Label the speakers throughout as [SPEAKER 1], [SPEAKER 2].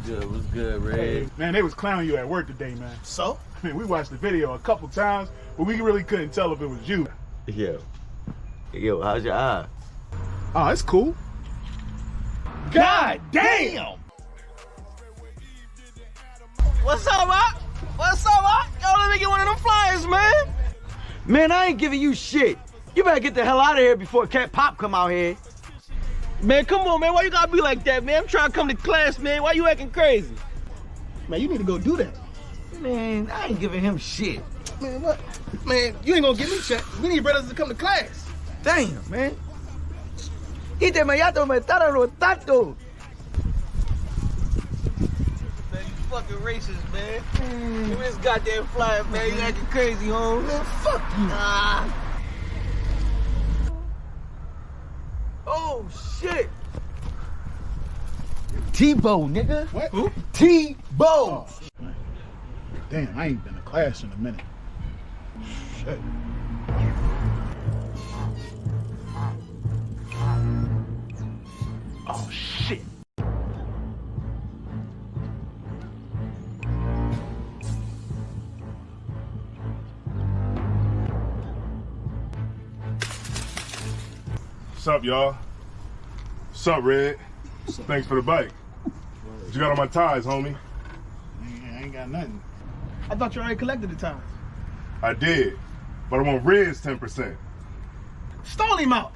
[SPEAKER 1] What's good, Red?
[SPEAKER 2] Hey, man, they was clowning you at work today, man.
[SPEAKER 3] So?
[SPEAKER 2] I mean, we watched the video a couple times, but we really couldn't tell if it was you.
[SPEAKER 1] Yo, how's your eye?
[SPEAKER 2] Oh, it's cool.
[SPEAKER 3] God damn! What's up, Mark? What's up, Mark? Yo, let me get one of them flyers, man.
[SPEAKER 1] Man, I ain't giving you shit. You better get the hell out of here before Cat Pop come out here.
[SPEAKER 3] Man, come on, man. Why you gotta be like that, man? I'm trying to come to class, man. Why you acting crazy? Man, you need to go do that.
[SPEAKER 1] Man, I ain't giving him shit.
[SPEAKER 3] Man, what? Man, you ain't gonna give me shit. We need brothers to come to class.
[SPEAKER 1] Damn, man. Ite me yato me tararo tato.
[SPEAKER 3] Man, you fucking racist, man. Give me this goddamn flyer, man. You acting crazy, home. Man, fuck you.
[SPEAKER 1] Oh, shit. T-Bow, nigga.
[SPEAKER 2] What?
[SPEAKER 3] Who?
[SPEAKER 1] T-Bow.
[SPEAKER 2] Oh, damn, I ain't been to class in a minute. Shit. Oh, shit.
[SPEAKER 4] What's up, y'all? What's up, Red? Thanks for the bike. What you got on my ties, homie?
[SPEAKER 2] I ain't got nothing.
[SPEAKER 3] I thought you already collected the tires.
[SPEAKER 4] I did, but I want Red's 10%.
[SPEAKER 3] Stall him out.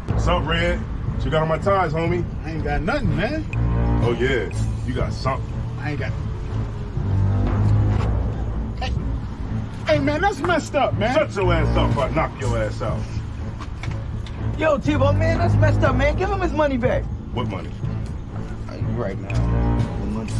[SPEAKER 4] What's up, Red? What you got on my ties, homie?
[SPEAKER 2] I ain't got nothing, man.
[SPEAKER 4] Oh, yeah, you got something.
[SPEAKER 2] I ain't got... Hey, man, that's messed up, man.
[SPEAKER 4] Shut your ass up or I knock your ass out.
[SPEAKER 1] Yo, T-Bow, man, that's messed up, man. Give him his money back.
[SPEAKER 4] What money?
[SPEAKER 1] Right now. The money.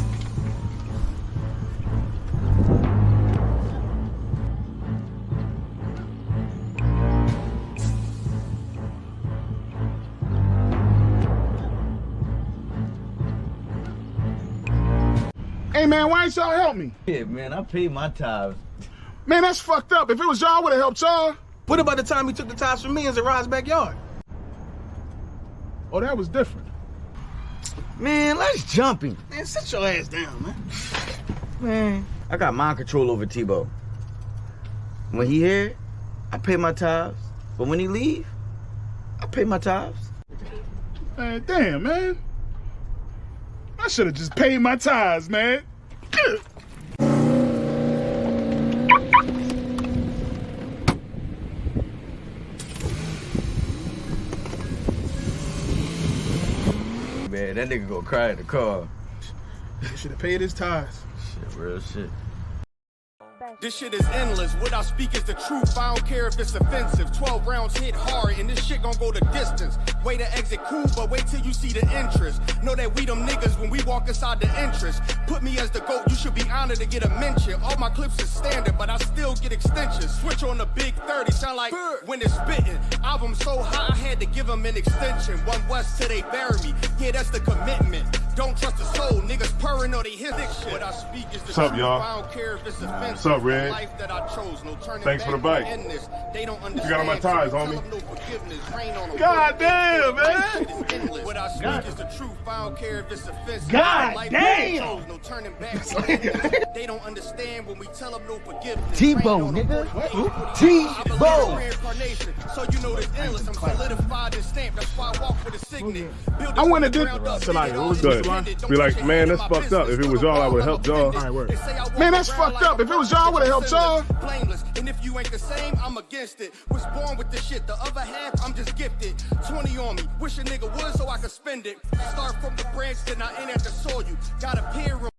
[SPEAKER 2] Hey, man, why ain't y'all help me?
[SPEAKER 1] Yeah, man, I paid my tithes.
[SPEAKER 2] Man, that's fucked up. If it was y'all, I would've helped y'all.
[SPEAKER 3] What about the time he took the tires from me in Zariah's backyard?
[SPEAKER 2] Oh, that was different.
[SPEAKER 1] Man, let's jump him.
[SPEAKER 3] Man, sit your ass down, man.
[SPEAKER 1] Man, I got mind control over T-Bow. When he here, I pay my tithes. But when he leave, I pay my tithes.
[SPEAKER 2] Man, damn, man. I should have just paid my tithes, man.
[SPEAKER 1] Man, that nigga gonna cry in the car.
[SPEAKER 3] You should have paid his tithes.
[SPEAKER 1] Shit, real shit.
[SPEAKER 5] This shit is endless. What I speak is the truth. I don't care if it's offensive. 12 rounds hit hard, and this shit gon' go the distance. Way to exit cool, but wait till you see the interest. Know that we them niggas when we walk inside the entrance. Put me as the GOAT, you should be honored to get a mention. All my clips is standard, but I still get extensions. Switch on the big 30, sound like when it's spitting. Album so hot, I had to give them an extension. One West till they bury me. Yeah, that's the commitment. Don't trust the soul, niggas purring or they hit this shit. What I speak is the
[SPEAKER 4] What's up,
[SPEAKER 5] truth.
[SPEAKER 4] y'all?
[SPEAKER 5] I don't care if it's offensive.
[SPEAKER 4] What's up, Red?
[SPEAKER 5] Life that I chose, no turning
[SPEAKER 4] Thanks for the
[SPEAKER 5] back,
[SPEAKER 4] bike.
[SPEAKER 5] no endless. They don't understand.
[SPEAKER 4] You got on my ties,
[SPEAKER 5] so
[SPEAKER 4] homie.
[SPEAKER 5] tell them no forgiveness. Rain on them.
[SPEAKER 2] God damn, man.
[SPEAKER 5] Shit is endless. What I speak is the truth. I don't care if it's offensive.
[SPEAKER 2] God
[SPEAKER 5] Life
[SPEAKER 2] damn.
[SPEAKER 5] that I chose, no turning back. They don't understand when we tell them no forgiveness.
[SPEAKER 1] T-Bow,
[SPEAKER 5] Rain on them.
[SPEAKER 1] nigga.
[SPEAKER 5] I
[SPEAKER 1] T-Bow.
[SPEAKER 5] believe in reincarnation, so you know this endless. I'm solidified and stamped. That's why I walk with a signet. Build
[SPEAKER 2] I wanna
[SPEAKER 5] this
[SPEAKER 2] do-
[SPEAKER 5] ground up,
[SPEAKER 2] Salaya,
[SPEAKER 5] build it
[SPEAKER 2] what was
[SPEAKER 5] all
[SPEAKER 2] this,
[SPEAKER 5] independent.
[SPEAKER 4] Good.
[SPEAKER 5] Don't
[SPEAKER 4] Be like,
[SPEAKER 5] push
[SPEAKER 4] man,
[SPEAKER 5] it
[SPEAKER 4] that's
[SPEAKER 5] in my
[SPEAKER 4] fucked up. If it was
[SPEAKER 5] business.
[SPEAKER 4] y'all, I would've helped y'all.
[SPEAKER 2] All right, word.
[SPEAKER 5] They say I walk
[SPEAKER 2] Man, that's
[SPEAKER 5] around
[SPEAKER 2] fucked
[SPEAKER 5] like
[SPEAKER 2] up.
[SPEAKER 5] a
[SPEAKER 2] If it was y'all, I would've helped y'all.
[SPEAKER 5] Blameless, and if you ain't the same, I'm against it. Was born with the shit, the other half, I'm just gifted. 20 on me, wish a nigga would so I could spend it. Start from the branch, then I end at the soil. You got a peer room.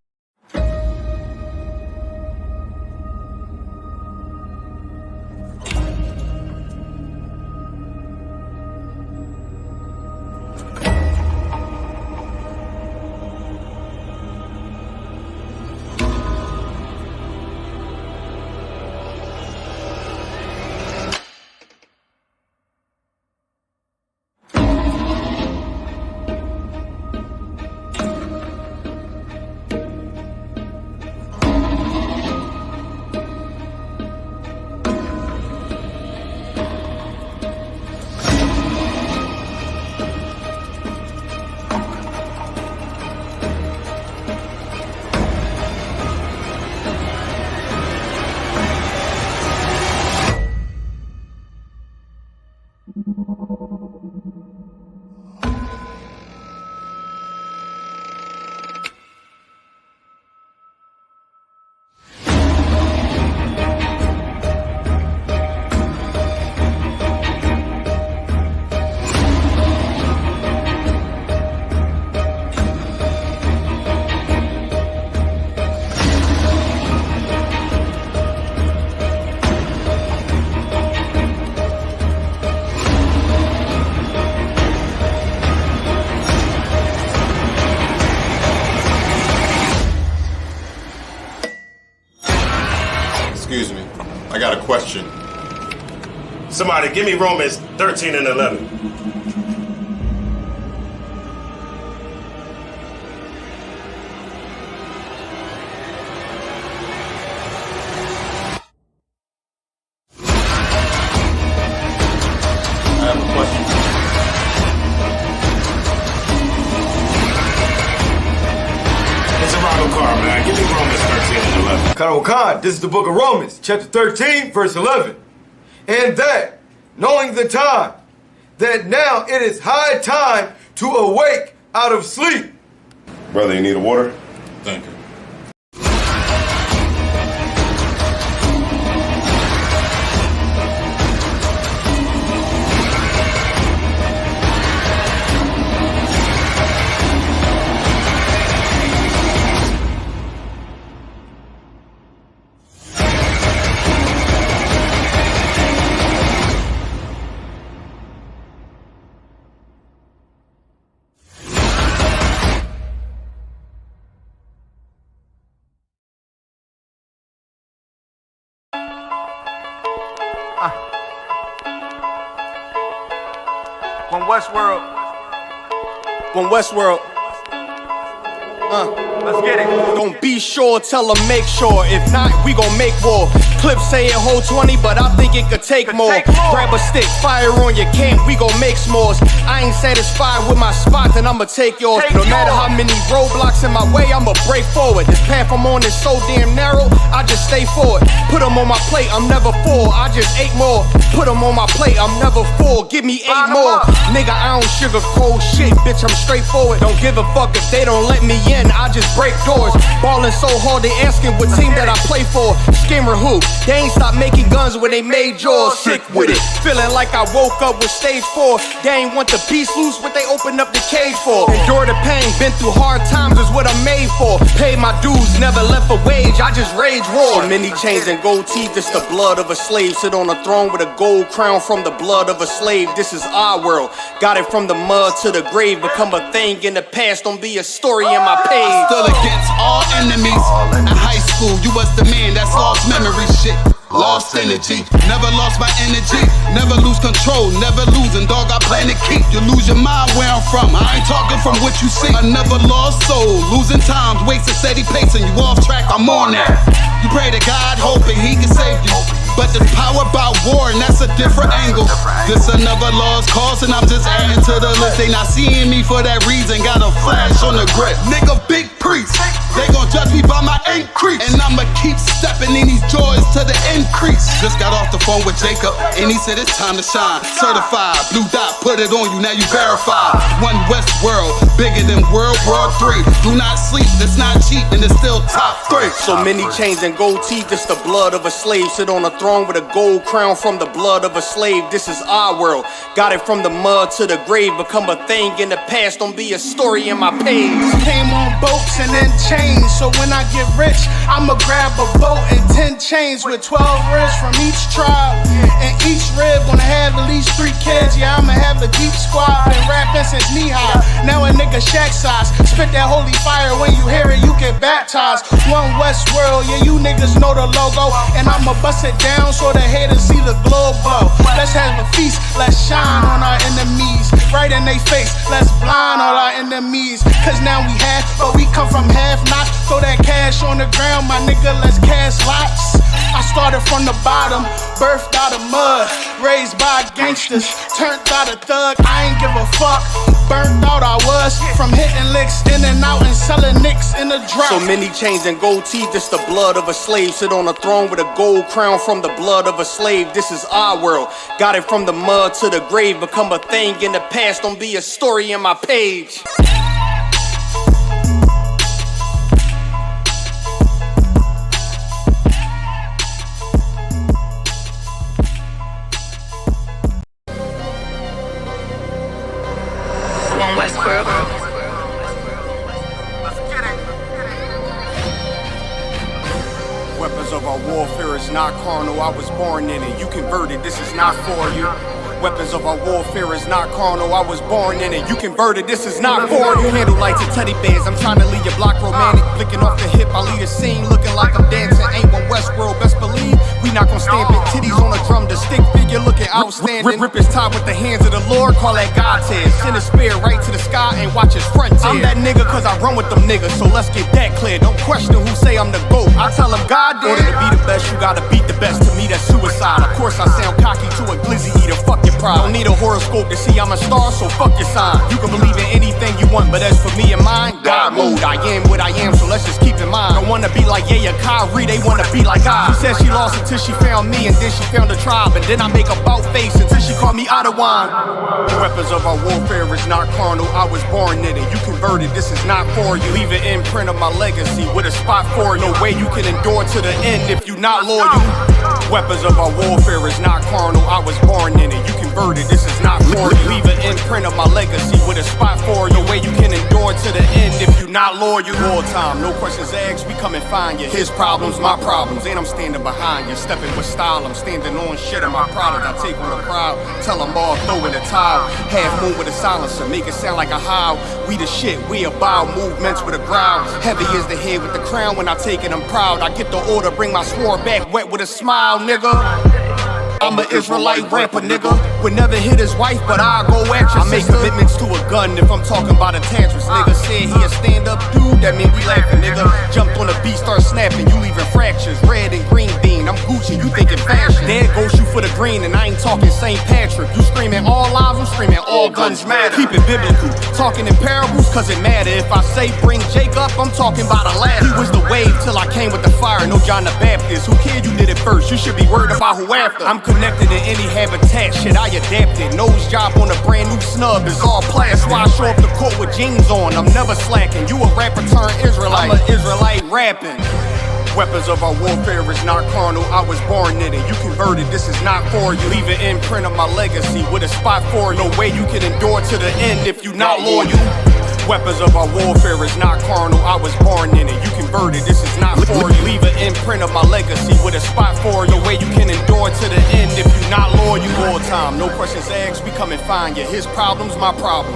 [SPEAKER 4] Somebody give me Romans 13 and 11.
[SPEAKER 5] I have a question.
[SPEAKER 4] It's a rival car, man. Give me Romans 13 and 11.
[SPEAKER 6] Khan, this is the book of Romans, chapter 13, verse 11. And that, knowing the time, that now it is high time to awake out of sleep.
[SPEAKER 4] Brother, you need a water?
[SPEAKER 5] Thank you. When Westworld, let's get it. Don't be sure, tell them make sure. If not, we gon' make war. Clips say it hold 20, but I think it could take more. Grab a stick, fire on your camp, we gon' make s'mores. I ain't satisfied with my spot, then I'ma take yours. No matter how many roadblocks in my way, I'ma break forward. This path I'm on is so damn narrow, I just stay forward. Put them on my plate, I'm never full, I just ate more. Put them on my plate, I'm never full, give me 8 more. Nigga, I don't sugarcoat shit, bitch, I'm straightforward. Don't give a fuck if they don't let me in, I just break doors. Ballin' so hard, they asking what team that I play for. Skimmer who? They ain't stopped making guns when they made yours. Sick with it, feeling like I woke up with stage 4. They ain't want the peace loose, what they opened up the cage for. Endure the pain, been through hard times is what I'm made for. Paid my dues, never left a wage, I just rage war. So many chains and gold teeth, this the blood of a slave. Sit on a throne with a gold crown from the blood of a slave. This is our world, got it from the mud to the grave. Become a thing in the past, don't be a story in my page.
[SPEAKER 7] Stood against all enemies. In high school, you was the man that's lost memory shit. Lost energy, never lost my energy. Never lose control, never losing, dog, I plan to keep. You lose your mind where I'm from, I ain't talking from what you see. I never lost soul, losing times, wasting steady pace, and you off track, I'm on that. You pray to God, hoping he can save you. But there's power about war, and that's a different angle. This another lost cause, and I'm just adding to the list. They not seeing me for that reason, got a flash on the grip. Nigga, big priest, they gon' judge me by my increase. And I'ma keep stepping in these joys to the increase. Just got off the phone with Jacob, and he said it's time to shine. Certified, blue dot, put it on you, now you verified. One West world, bigger than World War III. Do not sleep, it's not cheap, and it's still top 3.
[SPEAKER 5] So many chains and gold teeth, it's the blood of a slave. Sit on a throne with a gold crown from the blood of a slave. This is our world, got it from the mud to the grave. Become a thing in the past, don't be a story in my page.
[SPEAKER 8] Came on boats and then chains, so when I get rich, I'ma grab a boat and 10 chains with 12 ribs from each tribe. And each rib gonna have at least 3 kids. Yeah, I'ma have a deep squad. Been rapping since knee high, now a nigga shack size. Spit that holy fire, when you hear it, you get baptized. One West world, yeah, you niggas know the logo. And I'ma bust it down so the haters see the glow glow. Let's have a feast, let's shine on our enemies. Right in they face, let's blind all our enemies. Cause now we half, but we come from half knots. Throw that cash on the ground, my nigga, let's cast lots. I started from the bottom, birthed out of mud, raised by gangsters, turned out a thug. I ain't give a fuck, burnt out I was, from hitting licks in and out and selling nicks in the drop.
[SPEAKER 5] So many chains and gold teeth, it's the blood of a slave. Sit on a throne with a gold crown from the blood of a slave. This is our world, got it from the mud to the grave. Become a thing in the past, don't be a story in my page.
[SPEAKER 9] Westworld.
[SPEAKER 5] Weapons of our warfare is not carnal, I was born in it. You converted, this is not for you. Weapons of our warfare is not carnal, I was born in it. You converted, this is not for you. Handle lights and teddy bears, I'm trying to leave your block romantic. Flicking off the hip, I leave the scene looking like I'm dancing. Ain't one Westworld, best believe we not gon' stand big titties on a drum. The stick figure looking outstanding. Rip his top with the hands of the Lord, call that God tears. Send a spear right to the sky and watch his front tear. I'm that nigga cause I run with them niggas, so let's get that clear. Don't question who say I'm the GOAT. I tell them God did. In order to be the best, you gotta beat the best. To me, that's suicide. Of course, I sound cocky to a glizzy eater. Fuck your pride. Don't need a horoscope to see I'm a star, so fuck your sign. You can believe in anything you want, but as for me and mine, God mode. I am what I am, so let's just keep in mind. Don't wanna be like Yaya Kyrie, they wanna be like I. She said she lost until she found me, and then she found a tribe, and then I make a bout face until she called me out of wine. The weapons of our warfare is not carnal. I was born in it. You converted. This is not for you. Leave an imprint of my legacy with a spot for you. No way you can endure to the end if you not loyal. Weapons of our warfare is not carnal. I was born in it. You converted. This is not for you. Leave an imprint of my legacy with a spot for you. No way you can endure to the end if you not loyal. All time, no questions asked. We come and find you. His problems, my problems, and I'm standing behind you. Stepping with style. I'm standing on shit of my product. I take on the crowd. Tell them all, throw in the towel. Half moon with a silencer, make it sound like a howl. We the shit, we about movements with a growl. Heavy is the head with the crown. When I take it, I'm proud. I get the order, bring my sword back wet with a smile, nigga. I'm an Israelite rapper, nigga. Would never hit his wife, but I'll go at you. I make commitments to a gun if I'm talking about a tantrums. Nigga said he a stand-up dude, that mean we laughing, nigga. Jumped on the beat, start snapping, you leaving fractures. Red and green bean, I'm Gucci, you thinking fashion. There goes you for the green, and I ain't talking St. Patrick. You screaming all lives, I'm screaming all guns matter. Keep it biblical, talking in parables, cause it matter. If I say bring Jacob, I'm talking about a ladder. He was the wave till I came with the fire, no John the Baptist. Who cared you did it first? You should be worried about who after. I'm connected in any habitat, shit I adapted. Nose job on a brand new snub is all plastic. That's why I show up the court with jeans on, I'm never slacking. You a rapper turned Israelite, I'm an Israelite rapping. Weapons of our warfare is not carnal. I was born in it, you converted, this is not for you. Leave an imprint of my legacy with a spot for you. No way you can endure to the end if you not loyal. Weapons of our warfare is not carnal. I was born in it, you converted, this is not for you. Leave an imprint of my legacy with a spot for you. No way you can endure to the end if you not loyal. All time, no questions asked, we come and find you. His problems, my problem.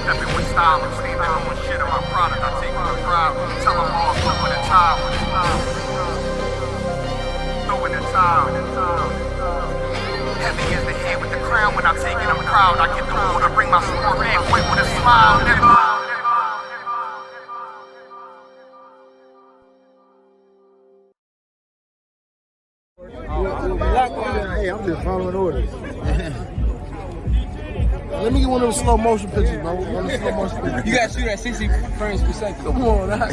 [SPEAKER 5] Stepping with style, I'm standing on shit of my product. I take on the crowd, tell them all, throw in the towel. Throw in the towel. Heavy is the head with the crown. When I take it, I'm proud. I get the order, bring my sword back, wait with a smile, nigga.
[SPEAKER 9] Hey, I'm just following orders. Let me get one of those slow motion pictures, bro. One of the slow motion pictures.
[SPEAKER 3] You gotta shoot at 60 frames per second.
[SPEAKER 9] Come on, that.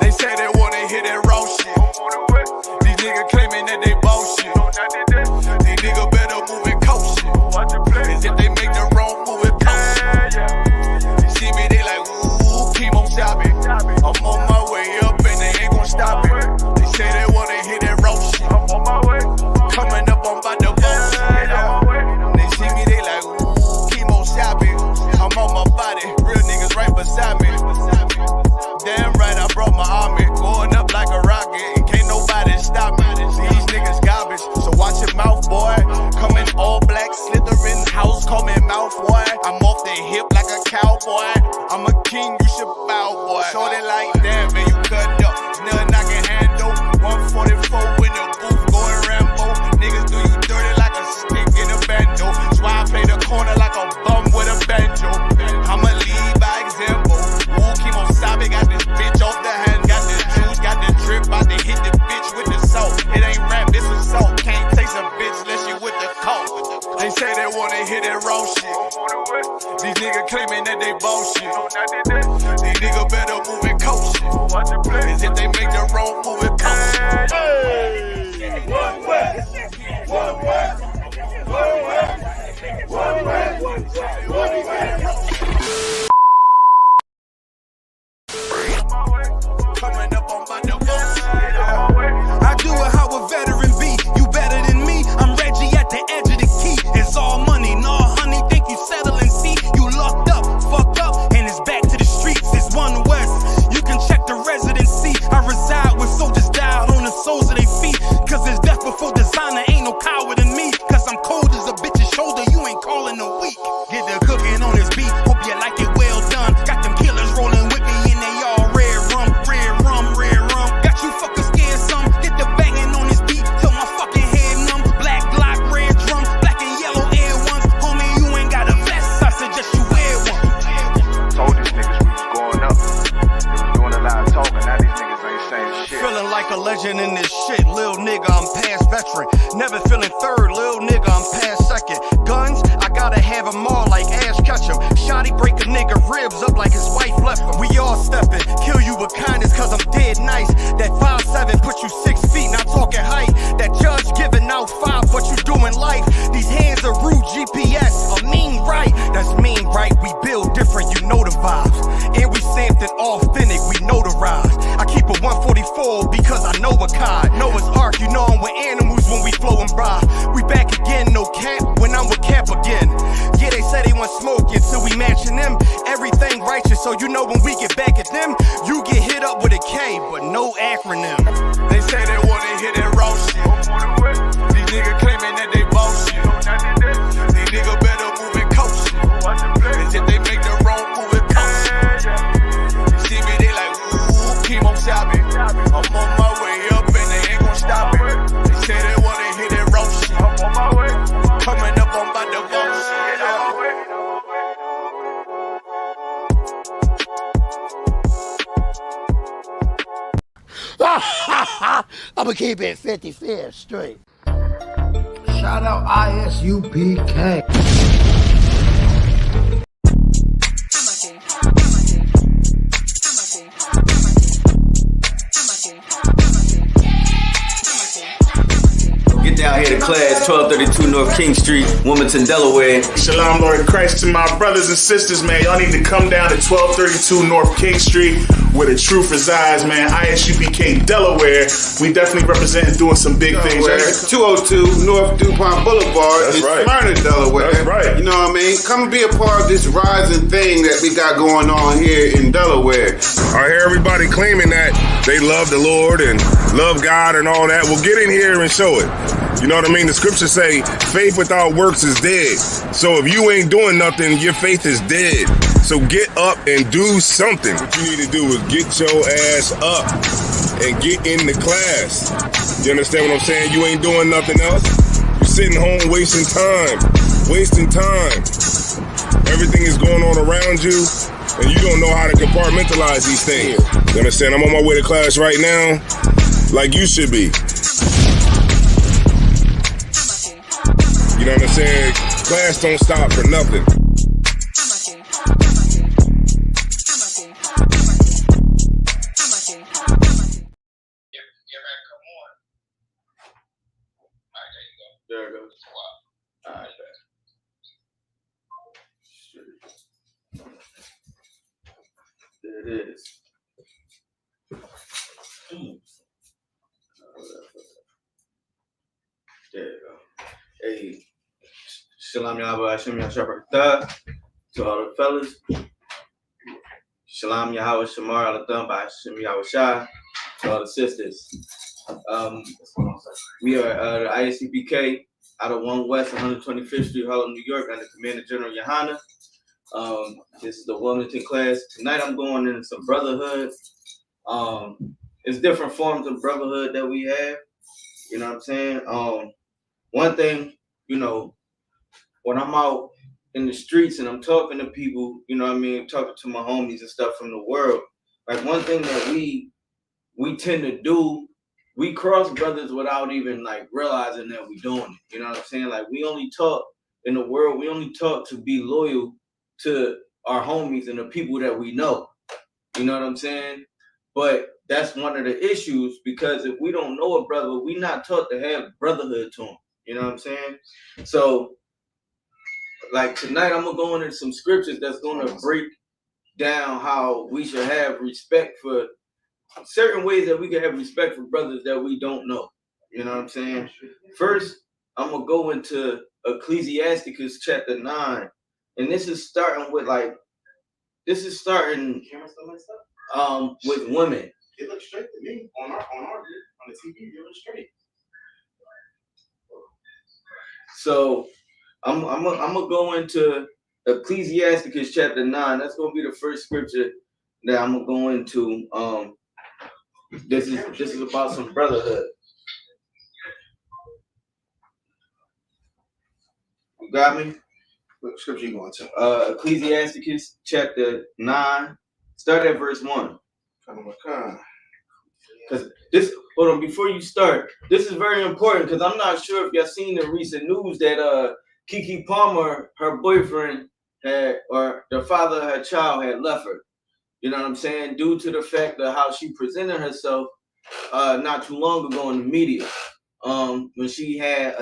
[SPEAKER 10] They say they wanna hear that raw shit. These niggas claiming that they bullshit. These niggas better move it cautious. Cause if they make the wrong move it cautious. You see me, they like, ooh, keep on shopping. I'm on my way up and they ain't gon' stop it. They say they wanna hear that raw shit. Coming up, I'm about to bullshit. They see me, they like, ooh, keep on shopping. I'm on my body, real niggas right beside me. Damn right, I brought my army. Going up like a rocket, and can't nobody stop me. These niggas garbage, so watch your mouth, boy. Coming all black, slithering house, call me mouth, boy. I'm off the hip like a cowboy. I'm a king, you should bow, boy. Shorty like that, man, you cut up. Nothing I can handle. 144 in the booth, going Rambo. Niggas do you dirty like a stick in a bando. That's why I play the corner like a bum with a banjo. I'ma lead by example. Ooh, keep on stopping, got this bitch off the hand. Got the juice, got the drip, about to hit the bitch with the salt. It ain't rap, this is salt. Can't taste a bitch unless you with the coke. They say they wanna hear that raw shit. These niggas claiming that they bullshit. These niggas better move it cautious. Cause if they make the wrong move it cautious. Hey, one way, one way, one way, one way, one way. Coming up on my I do it how a veteran be. You better than me. I'm Reggie at the edge of the key. It's all money, no honey. Think you settle and see. You locked up, fucked up, and it's back to the streets. It's One West. You can check the residency. I reside with soldiers.
[SPEAKER 5] a legend in this shit. Lil nigga, I'm past veteran. Never feeling third, lil nigga, I'm past second. Guns, I gotta have them all like Ash Ketchum. Shotty break a nigga ribs up like his wife left him. We all steppin', kill you with kindness cause I'm dead nice. That 5'7" put you 6 feet, not talking height. That judge giving out 5, but you doing life. These hands are rude GPS, a mean right. That's mean right, we build different, you know the vibes. And we stamped it authentic, we notarized. I keep a 144 because I know a cod. Noah's Ark, you know I'm with animals when we flowin' by. We back again, no cap, when I'm with Cap again. Yeah, they say they want smoke until we matching them. Everything righteous, so you know when we get back at them, you get hit up with a K, but no acronym.
[SPEAKER 10] They say they wanna hear that raw shit. These niggas claiming that they boss shit. These niggas better move and coach shit. Cause if they make the wrong move, it cost shit. You see me, they like, ooh, keep on shopping. I'm on my way up and they ain't gon' stop it. They say they wanna hear that raw shit. Coming up on my divorce shit.
[SPEAKER 9] I'ma keep it 55th straight. Shout out Isupk.
[SPEAKER 1] Get down here to class, 1232 North King Street, Wilmington, Delaware.
[SPEAKER 2] Shalom, Lord Christ, to my brothers and sisters, man. Y'all need to come down to 1232 North King Street, where the truth resides, man. Isupk, Delaware. We definitely representing doing some big things.
[SPEAKER 11] 202 North DuPont Boulevard in Smyrna, Delaware.
[SPEAKER 2] That's right.
[SPEAKER 11] You know what I mean? Come and be a part of this rising thing that we got going on here in Delaware.
[SPEAKER 4] I hear everybody claiming that they love the Lord and love God and all that. Well, get in here and show it. You know what I mean? The scriptures say faith without works is dead. So if you ain't doing nothing, your faith is dead. So get up and do something. What you need to do is get your ass up and get in the class. You understand what I'm saying? You ain't doing nothing else. You're sitting home wasting time. Wasting time. Everything is going on around you, and you don't know how to compartmentalize these things. You understand? I'm on my way to class right now, like you should be. You know what I'm saying? Class don't stop for nothing.
[SPEAKER 1] There it goes. All right, there it is. There you go. Hey, Shalom Yahweh Hashem Yahshua to all the fellas. Shalom Yahweh Shamar Alatham by Hashem Yahweh Shai to all the sisters. We are the ISUPK out of 1 West 125th Street, Harlem, New York, under Commander General Yohana. This is the Wilmington class. Tonight I'm going into some brotherhood. It's different forms of brotherhood that we have. You know what I'm saying? One thing, you know, when I'm out in the streets and I'm talking to people, you know what I mean, talking to my homies and stuff from the world, like one thing that we tend to do, we cross brothers without even like realizing that we're doing it. You know what I'm saying? Like we only talk in the world, we only talk to be loyal to our homies and the people that we know. You know what I'm saying? But that's one of the issues, because if we don't know a brother, we not taught to have brotherhood to him. You know what I'm saying? So like tonight I'm gonna go into some scriptures that's gonna break down how we should have respect for certain ways that we can have respect for brothers that we don't know. You know what I'm saying? First, I'm gonna go into Ecclesiasticus chapter 9, and this is starting with with women.
[SPEAKER 2] It looks straight to me on the TV. It looks straight.
[SPEAKER 1] So I'm gonna go into Ecclesiasticus chapter 9. That's gonna be the first scripture that I'm gonna go into. This is about some brotherhood. You got me?
[SPEAKER 2] What scripture you going to?
[SPEAKER 1] Ecclesiasticus chapter 9. Start at verse 1. Because this, hold on, before you start, this is very important because I'm not sure if y'all seen the recent news that Keke Palmer, her boyfriend had, or the father of her child had left her. You know what I'm saying? Due to the fact of how she presented herself not too long ago in the media. When she had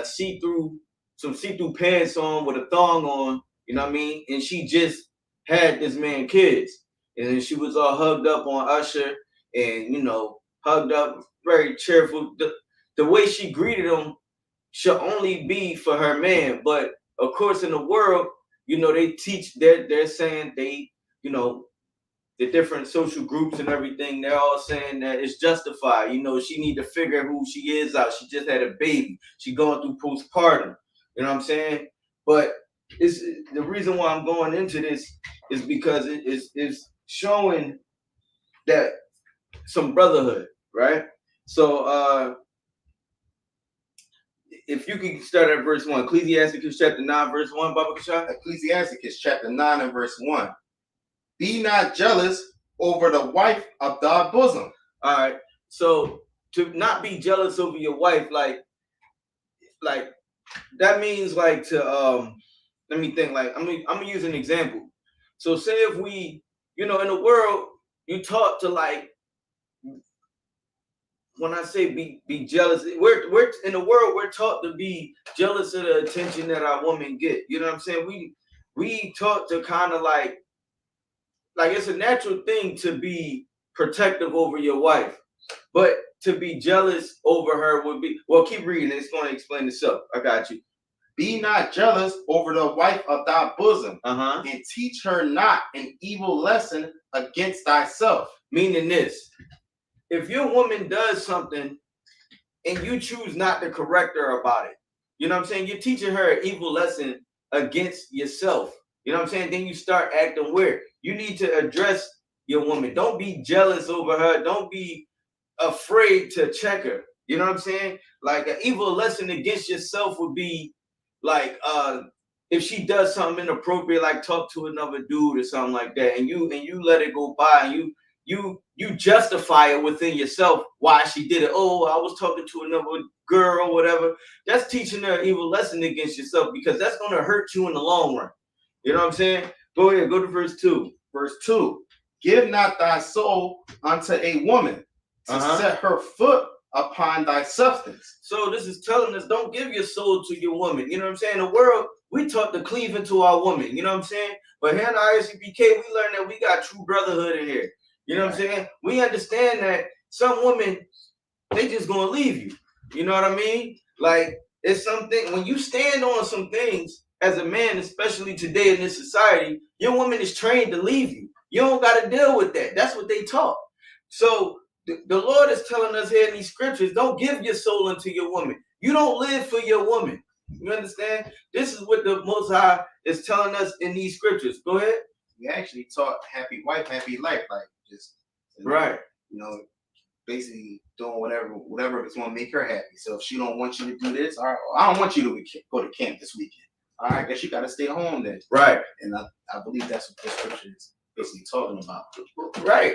[SPEAKER 1] some see-through pants on with a thong on, you know what I mean? And she just had this man kids. And then she was all hugged up on Usher and, you know, hugged up, very cheerful. The way she greeted him should only be for her man. But of course, in the world, you know, they teach, they're saying they, you know, the different social groups and everything, they're all saying that it's justified. You know, she need to figure who she is out. She just had a baby. She going through postpartum. You know what I'm saying? But it's the reason why I'm going into this is because it's showing that some brotherhood, right? So if you could start at verse 1, Ecclesiasticus chapter 9, verse 1, Baba Kasha.
[SPEAKER 11] Ecclesiasticus chapter 9 and verse 1. Be not jealous over the wife of thy bosom.
[SPEAKER 1] All right. So to not be jealous over your wife, like that means like to let me think. Like I'm gonna use an example. So say if we, you know, in the world, you taught to like, when I say be jealous, we're in the world, we're taught to be jealous of the attention that our women get. You know what I'm saying? We taught to kind of like it's a natural thing to be protective over your wife, but to be jealous over her would be, well, keep reading. It's going to explain itself. I got you.
[SPEAKER 11] Be not jealous over the wife of thy bosom,
[SPEAKER 1] and
[SPEAKER 11] teach her not an evil lesson against thyself.
[SPEAKER 1] Meaning this, if your woman does something and you choose not to correct her about it, you know what I'm saying? You're teaching her an evil lesson against yourself. You know what I'm saying? Then you start acting weird. You need to address your woman. Don't be jealous over her. Don't be afraid to check her. You know what I'm saying? Like an evil lesson against yourself would be like if she does something inappropriate, like talk to another dude or something like that, and you let it go by, and you justify it within yourself why she did it. Oh, I was talking to another girl or whatever. That's teaching her an evil lesson against yourself, because that's going to hurt you in the long run. You know what I'm saying? Go ahead, go to verse 2.
[SPEAKER 11] Verse 2. Give not thy soul unto a woman to set her foot upon thy substance.
[SPEAKER 1] So this is telling us, don't give your soul to your woman. You know what I'm saying? In the world, we taught to cleave into our woman. You know what I'm saying? But here in the Isupk, we learned that we got true brotherhood in here. You know what I'm saying? We understand that some women, they just gonna leave you. You know what I mean? Like, it's something, when you stand on some things as a man, especially today in this society, your woman is trained to leave you. You don't got to deal with that. That's what they taught. So the Lord is telling us here in these scriptures, don't give your soul unto your woman. You don't live for your woman. You understand? This is what the Most High is telling us in these scriptures. Go ahead.
[SPEAKER 11] We actually taught happy wife, happy life, like just
[SPEAKER 1] right.
[SPEAKER 11] You know, basically doing whatever is going to make her happy. So if she don't want you to do this, all right, I don't want you to go to camp this weekend. All right, I guess you got to stay home then.
[SPEAKER 1] Right.
[SPEAKER 11] And I believe that's what the scripture is basically talking about.
[SPEAKER 1] Right.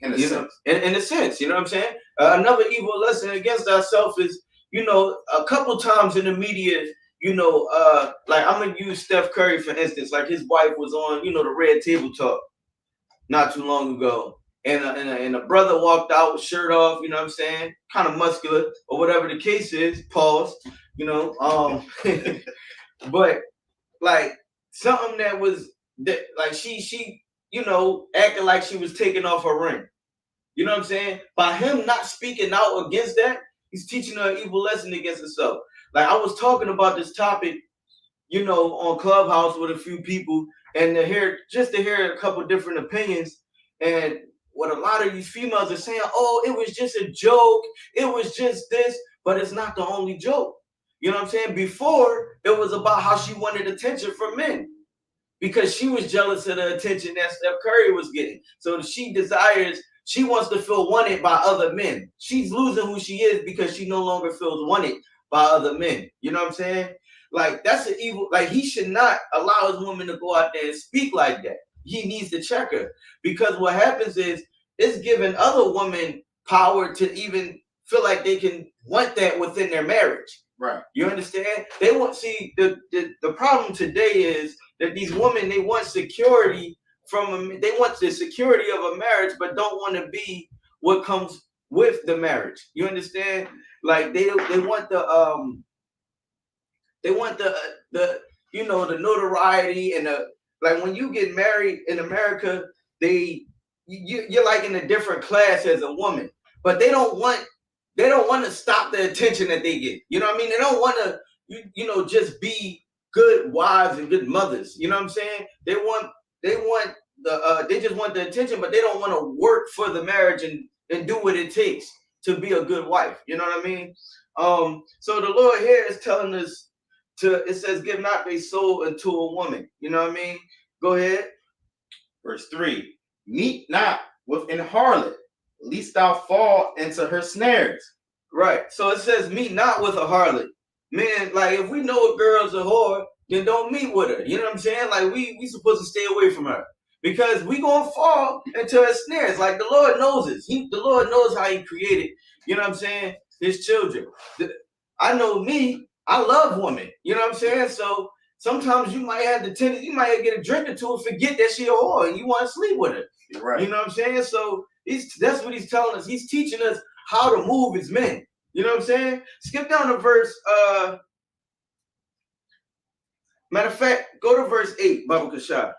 [SPEAKER 11] In a sense.
[SPEAKER 1] In a sense, you know what I'm saying? Another evil lesson against ourselves is, you know, a couple times in the media, you know, like I'm going to use Steph Curry, for instance. Like his wife was on, you know, the Red Table Talk not too long ago. And a brother walked out with shirt off, you know what I'm saying? Kind of muscular or whatever the case is. Pause. You know, but like something that was that, like she, you know, acting like she was taking off her ring. You know what I'm saying? By him not speaking out against that, he's teaching her an evil lesson against herself. Like I was talking about this topic, you know, on Clubhouse with a few people, and to hear a couple different opinions, and what a lot of these females are saying, oh, it was just a joke, it was just this, but it's not the only joke. You know what I'm saying? Before, it was about how she wanted attention from men because she was jealous of the attention that Steph Curry was getting. So she wants to feel wanted by other men. She's losing who she is because she no longer feels wanted by other men. You know what I'm saying? Like, that's an evil, like he should not allow his woman to go out there and speak like that. He needs to check her, because what happens is it's giving other women power to even feel like they can want that within their marriage.
[SPEAKER 11] Right.
[SPEAKER 1] You understand? They want the problem today is that these women, they want security they want the security of a marriage, but don't want to be what comes with the marriage. You understand? Like they want the the notoriety and like when you get married in America, you're like in a different class as a woman, but they don't want to stop the attention that they get. You know what I mean? They don't want to just be good wives and good mothers. You know what I'm saying? They just want the attention, but they don't want to work for the marriage and do what it takes to be a good wife. You know what I mean? So the Lord here is telling us it says, give not thy soul unto a woman. You know what I mean? Go ahead.
[SPEAKER 11] Verse 3, meet not with an harlot, lest thou fall into her snares.
[SPEAKER 1] Right. So it says, meet not with a harlot. Man, like if we know a girl's a whore, then don't meet with her. You know what I'm saying? Like we supposed to stay away from her. Because we gonna fall into her snares. Like the Lord knows us. The Lord knows how he created, you know what I'm saying, his children. I know me, I love women. You know what I'm saying? So sometimes you might have the tendency, you might get a drink or two and forget that she a whore and you want to sleep with her.
[SPEAKER 11] Right.
[SPEAKER 1] You know what I'm saying? So that's what he's telling us. He's teaching us how to move as men. You know what I'm saying? Skip down to verse, matter of fact, go to verse 8, Baba Kashab.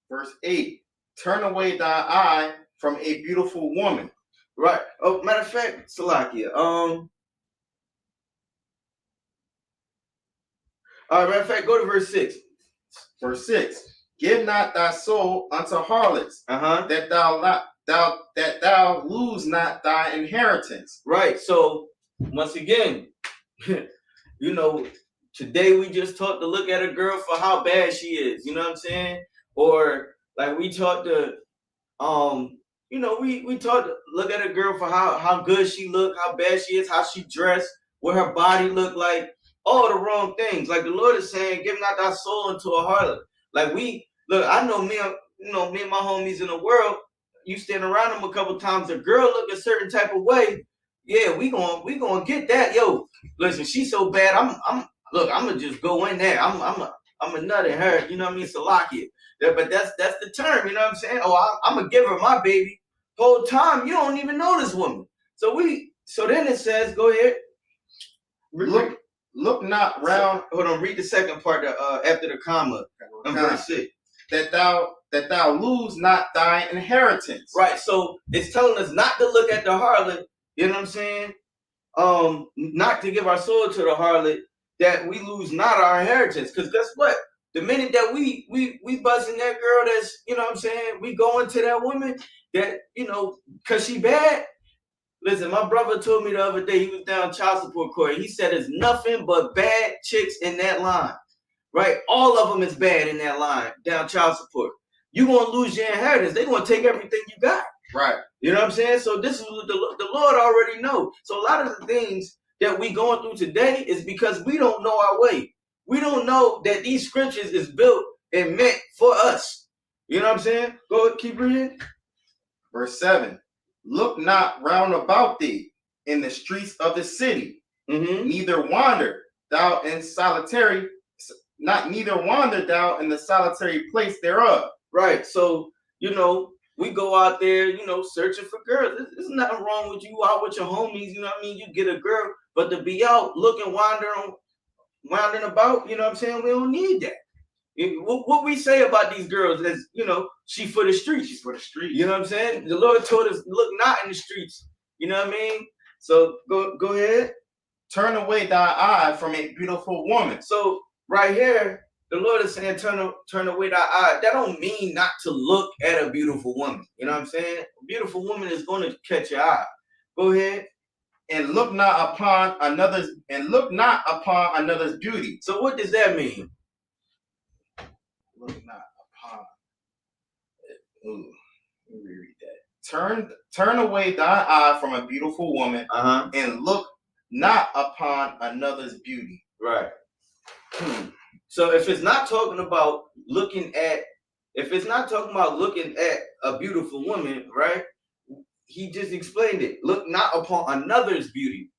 [SPEAKER 11] Verse 8, turn away thy eye from a beautiful woman.
[SPEAKER 1] Right. Oh, matter of fact, Salakia. All right, matter of fact, go to verse 6.
[SPEAKER 11] Verse 6, give not thy soul unto harlots, that thou lose not thy inheritance.
[SPEAKER 1] Right. So once again, today we just taught to look at a girl for how bad she is. You know what I'm saying? Or like we taught to, we taught to look at a girl for how good she look, how bad she is, how she dressed, what her body look like, all the wrong things. Like the Lord is saying, give not thy soul into a harlot. Like I know me and my homies in the world, you stand around them a couple times, a girl look a certain type of way. Yeah, we gonna get that. Yo, listen, she's so bad. I'm gonna just go in there. I'm a nut in her. You know what I mean? Salakia. But that's the term. You know what I'm saying? Oh, I'm gonna give her my baby. Whole time you don't even know this woman. So then it says, go ahead.
[SPEAKER 11] Look not round.
[SPEAKER 1] Hold on. Read the second part after the comma. Verse 6.
[SPEAKER 11] That thou lose not thy inheritance.
[SPEAKER 1] Right. So it's telling us not to look at the harlot. You know what I'm saying? Not to give our soul to the harlot, that we lose not our inheritance. Because guess what? The minute that we buzzing that girl, that's, you know what I'm saying, we go into that woman that, because she bad. Listen, my brother told me the other day, he was down child support court. He said there's nothing but bad chicks in that line, right? All of them is bad in that line, down child support. You're going to lose your inheritance. They're going to take everything you got.
[SPEAKER 11] Right.
[SPEAKER 1] You know what I'm saying? So this is what the Lord already know. So a lot of the things that we going through today is because we don't know our way. We don't know that these scriptures is built and meant for us. You know what I'm saying? Go ahead, keep reading.
[SPEAKER 11] Verse 7. Look not round about thee in the streets of the city, neither wander thou in the solitary place thereof.
[SPEAKER 1] Right. So, we go out there, searching for girls. There's nothing wrong with you out with your homies, you know what I mean? You get a girl, but to be out looking, wandering about, you know what I'm saying? We don't need that. What we say about these girls is, she for the streets. She's for the streets. You know what I'm saying? The Lord told us, look not in the streets. You know what I mean? So go ahead.
[SPEAKER 11] Turn away thy eye from a beautiful woman.
[SPEAKER 1] So right here, the Lord is saying, turn away thy eye. That don't mean not to look at a beautiful woman. You know what I'm saying? A beautiful woman is going to catch your eye. Go ahead.
[SPEAKER 11] And look not upon another's beauty.
[SPEAKER 1] So what does that mean?
[SPEAKER 11] Look not upon. Let me reread that. Turn away thy eye from a beautiful woman, and look not upon another's beauty.
[SPEAKER 1] Right. So if it's not talking about looking at a beautiful woman, right? he just explained it. Look not upon another's beauty.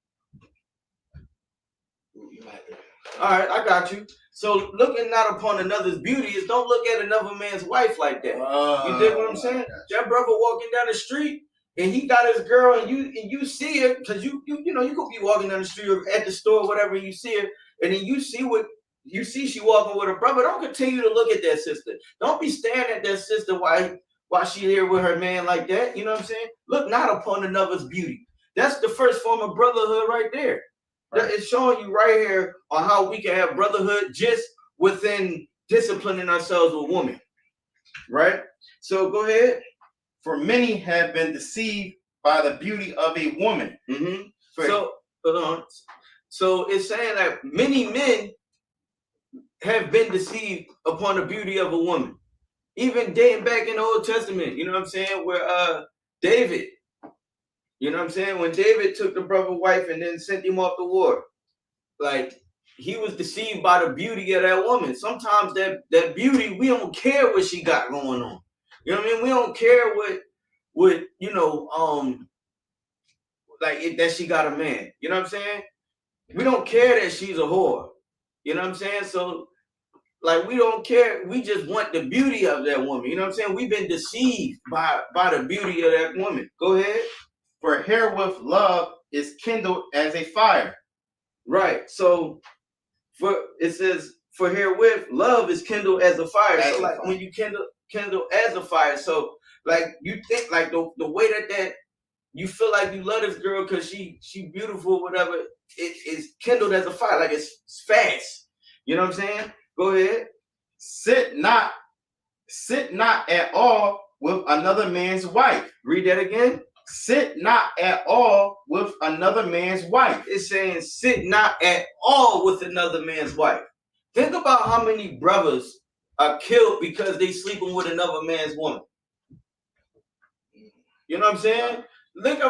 [SPEAKER 1] All right, I got you. So looking not upon another's beauty is don't look at another man's wife like that. You dig what I'm saying? That brother walking down the street and he got his girl and you see her because you could be walking down the street or at the store or whatever and you see her and then you see she walking with her brother. Don't continue to look at that sister. Don't be staring at that sister while she here with her man like that. You know what I'm saying? Look not upon another's beauty. That's the first form of brotherhood right there. Right. It's showing you right here on how we can have brotherhood just within disciplining ourselves with women. Right? So go ahead.
[SPEAKER 11] For many have been deceived by the beauty of a woman.
[SPEAKER 1] Mm-hmm. So hold on. So it's saying that many men have been deceived upon the beauty of a woman. Even dating back in the Old Testament, you know what I'm saying? Where David, you know what I'm saying? When David took the brother's wife and then sent him off to war, like he was deceived by the beauty of that woman. Sometimes that beauty, we don't care what she got going on. You know what I mean? We don't care what like that she got a man. You know what I'm saying? We don't care that she's a whore. You know what I'm saying? So like we don't care. We just want the beauty of that woman. You know what I'm saying? We've been deceived by the beauty of that woman. Go ahead.
[SPEAKER 11] For herewith love is kindled as a fire.
[SPEAKER 1] Right. So it says for herewith love is kindled as a fire. So like when you kindle as a fire. So like you think like the way that you feel like you love this girl because she beautiful, whatever, it is kindled as a fire. Like it's fast. You know what I'm saying? Go ahead.
[SPEAKER 11] Sit not at all with another man's wife.
[SPEAKER 1] Read that again.
[SPEAKER 11] Sit not at all with another man's wife.
[SPEAKER 1] It's saying sit not at all with another man's wife. Think about how many brothers are killed because they sleeping with another man's woman. You know what I'm saying? Think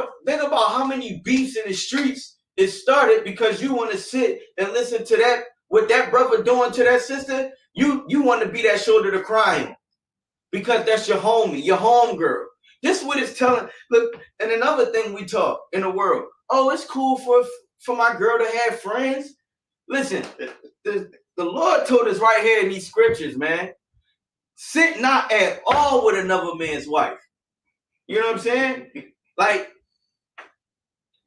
[SPEAKER 1] about how many beefs in the streets it started because you want to sit and listen to that, what that brother doing to that sister. You want to be that shoulder to cry on because that's your homie, your home girl. This is what it's telling. Look, and another thing we talk in the world. Oh, it's cool for my girl to have friends. Listen, the Lord told us right here in these scriptures, man. Sit not at all with another man's wife. You know what I'm saying? Like,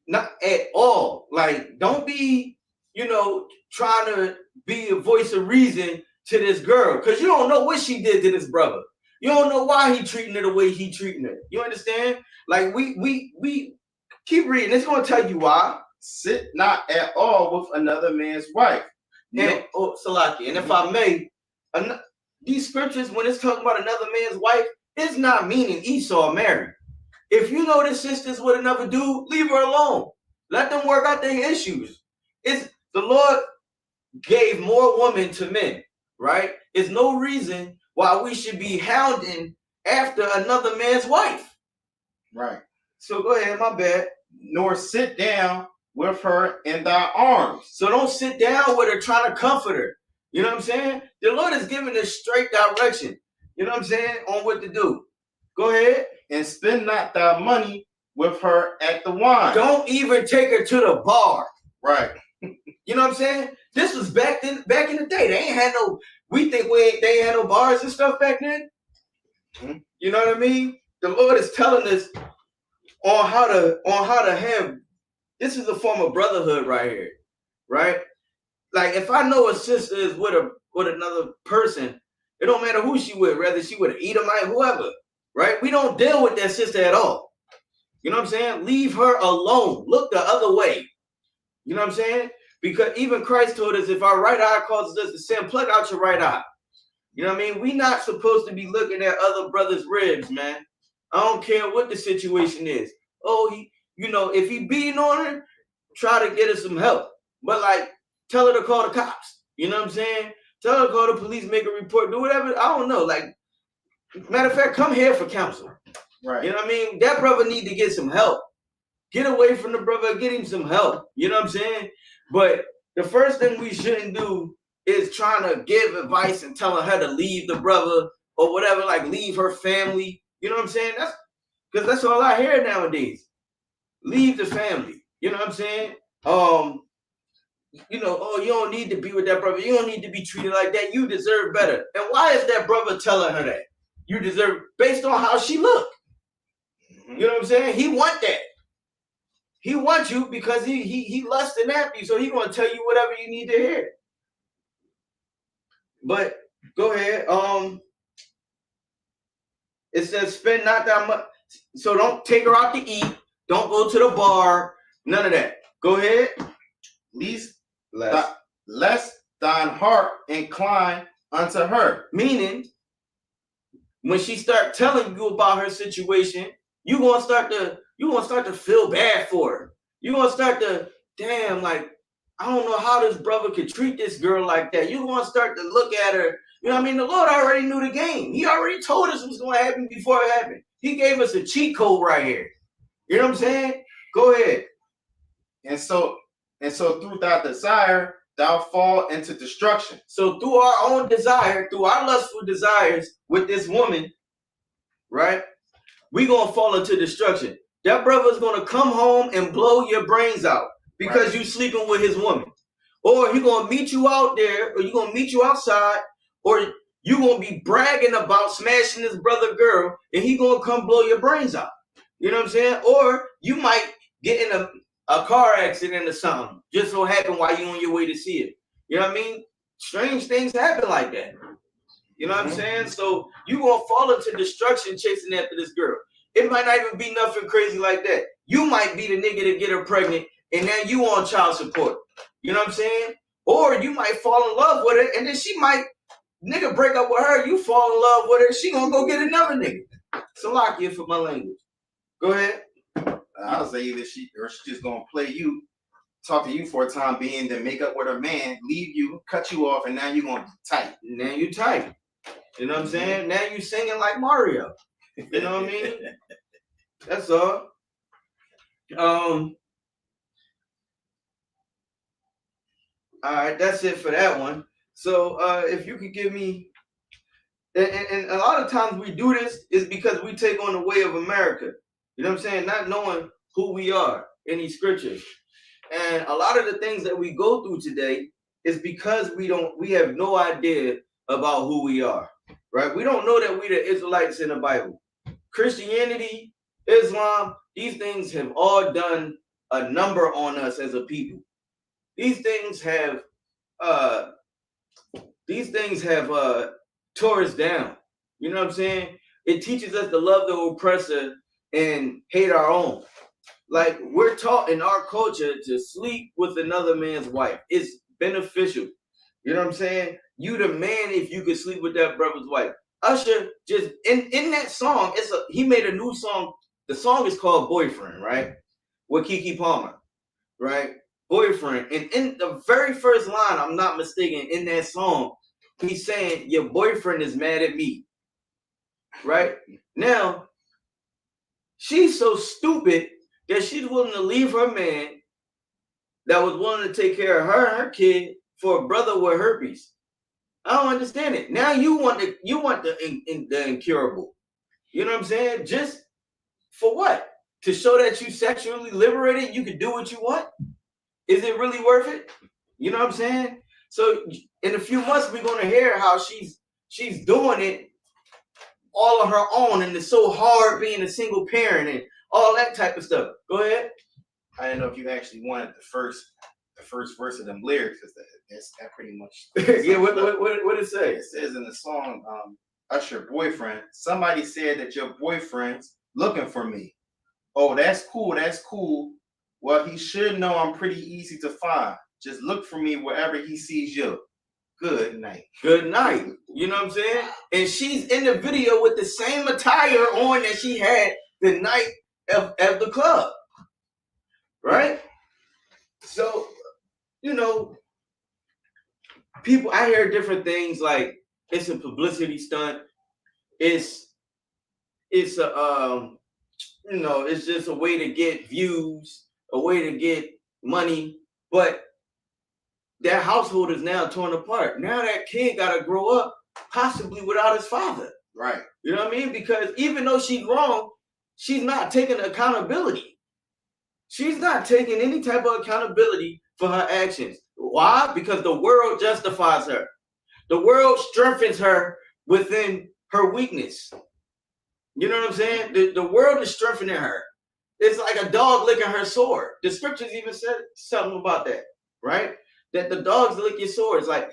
[SPEAKER 1] not at all. Like, don't be, trying to be a voice of reason to this girl. Because you don't know what she did to this brother. You don't know why he treating her the way he treating her. You understand? Like we keep reading. It's going to tell you why.
[SPEAKER 11] Sit not at all with another man's wife.
[SPEAKER 1] And Salaki. And if I may, these scriptures, when it's talking about another man's wife, it's not meaning Esau married. If you know this sister's with another dude, leave her alone. Let them work out their issues. It's the Lord gave more women to men, right? There's no reason why we should be hounding after another man's wife.
[SPEAKER 11] Right.
[SPEAKER 1] So go ahead, my bad.
[SPEAKER 11] Nor sit down with her in thy arms.
[SPEAKER 1] So don't sit down with her trying to comfort her. You know what I'm saying? The Lord is giving us straight direction. You know what I'm saying? On what to do. Go ahead.
[SPEAKER 11] And spend not thy money with her at the wine.
[SPEAKER 1] Don't even take her to the bar.
[SPEAKER 11] Right.
[SPEAKER 1] You know what I'm saying? This was back in the day. They ain't had no. We think they ain't had no bars and stuff back then. Mm-hmm. You know what I mean? The Lord is telling us on how to have. This is a form of brotherhood right here, right? Like if I know a sister is with another person, it don't matter who she with, whether she with an Edomite, whoever, right? We don't deal with that sister at all. You know what I'm saying? Leave her alone. Look the other way. You know what I'm saying? Because even Christ told us if our right eye causes us to sin, pluck out your right eye. You know what I mean? We're not supposed to be looking at other brothers' ribs, man. I don't care what the situation is. Oh, if he beating on her, try to get her some help. But like, tell her to call the cops. You know what I'm saying? Tell her to call the police, make a report, do whatever. I don't know. Like, matter of fact, come here for counsel.
[SPEAKER 11] Right.
[SPEAKER 1] You know what I mean? That brother need to get some help. Get away from the brother, get him some help. You know what I'm saying? But the first thing we shouldn't do is trying to give advice and telling her to leave the brother or whatever, like leave her family. You know what I'm saying? Because that's all I hear nowadays. Leave the family. You know what I'm saying? You know, oh, you don't need to be with that brother. You don't need to be treated like that. You deserve better. And why is that brother telling her that? You deserve, based on how she look. You know what I'm saying? He want that. He wants you because he lusting after you. So he gonna tell you whatever you need to hear. But go ahead. It says spend not that much. So don't take her out to eat. Don't go to the bar. None of that. Go ahead.
[SPEAKER 11] Lest thine heart incline unto her.
[SPEAKER 1] Meaning, when she start telling you about her situation, you gonna start to feel bad for her. You gonna start to, damn, like, I don't know how this brother could treat this girl like that. You gonna start to look at her. You know what I mean? The Lord already knew the game. He already told us what's gonna happen before it happened. He gave us a cheat code right here. You know what I'm saying? Go ahead.
[SPEAKER 11] And so through that desire, thou fall into destruction.
[SPEAKER 1] So through our own desire, through our lustful desires with this woman, right? We gonna fall into destruction. That brother's gonna come home and blow your brains out because you sleeping with his woman. Or he gonna meet you out there, or you gonna meet you outside, or you gonna be bragging about smashing this brother girl, and he gonna come blow your brains out. You know what I'm saying? Or you might get in a car accident or something, just so happen while you on your way to see it. You know what I mean? Strange things happen like that. You know what I'm saying? So you gonna fall into destruction chasing after this girl. It might not even be nothing crazy like that. You might be the nigga to get her pregnant, and now you on child support. You know what I'm saying? Or you might fall in love with her, and then she might, nigga break up with her, you fall in love with her, she gonna go get another nigga. Salakia for my language. Go ahead.
[SPEAKER 11] I'll say either she's just gonna play you, talk to you for a time being, then make up with her man, leave you, cut you off, and now you're gonna be tight.
[SPEAKER 1] Now you tight. You know what I'm saying? Now you singing like Mario. You know what I mean? That's all. All right, that's it for that one. So if you could give me, and a lot of times we do this is because we take on the way of America. You know what I'm saying? Not knowing who we are in these scriptures. And a lot of the things that we go through today is because we have no idea about who we are, right? We don't know that we the Israelites in the Bible. Christianity, Islam, these things have all done a number on us as a people. These things have tore us down. You know what I'm saying? It teaches us to love the oppressor and hate our own. Like, we're taught in our culture to sleep with another man's wife. It's beneficial. You know what I'm saying? You the man if you could sleep with that brother's wife. Usher just in that song, he made a new song. The song is called Boyfriend, right? With Keke Palmer, right? Boyfriend. And in the very first line, I'm not mistaken, in that song, he's saying, your boyfriend is mad at me. Right? Now, she's so stupid that she's willing to leave her man that was willing to take care of her and her kid for a brother with herpes. I don't understand it. Now you want the incurable. You know what I'm saying? Just for what? To show that you sexually liberated, you can do what you want? Is it really worth it? You know what I'm saying? So in a few months, we're gonna hear how she's doing it all on her own, and it's so hard being a single parent and all that type of stuff. Go ahead.
[SPEAKER 11] I didn't know if you actually wanted the first verse of them lyrics, because that pretty much.
[SPEAKER 1] Yeah, what it say?
[SPEAKER 11] It says in the song, Usher, boyfriend. Somebody said that your boyfriend's looking for me. Oh, that's cool. That's cool. Well, he should know I'm pretty easy to find. Just look for me wherever he sees you. Good night.
[SPEAKER 1] Good night. You know what I'm saying? And she's in the video with the same attire on that she had the night at the club. Right? So, you know, I hear different things like it's a publicity stunt. It's a it's just a way to get views, a way to get money, but that household is now torn apart. Now that kid got to grow up possibly without his father.
[SPEAKER 11] Right.
[SPEAKER 1] You know what I mean? Because even though she's wrong, she's not taking accountability. She's not taking any type of accountability for her actions. Why? Because the world justifies her. The world strengthens her within her weakness. You know what I'm saying? The world is strengthening her. It's like a dog licking her sword. The scriptures even said something about that, right? That the dogs lick your sword. It's like,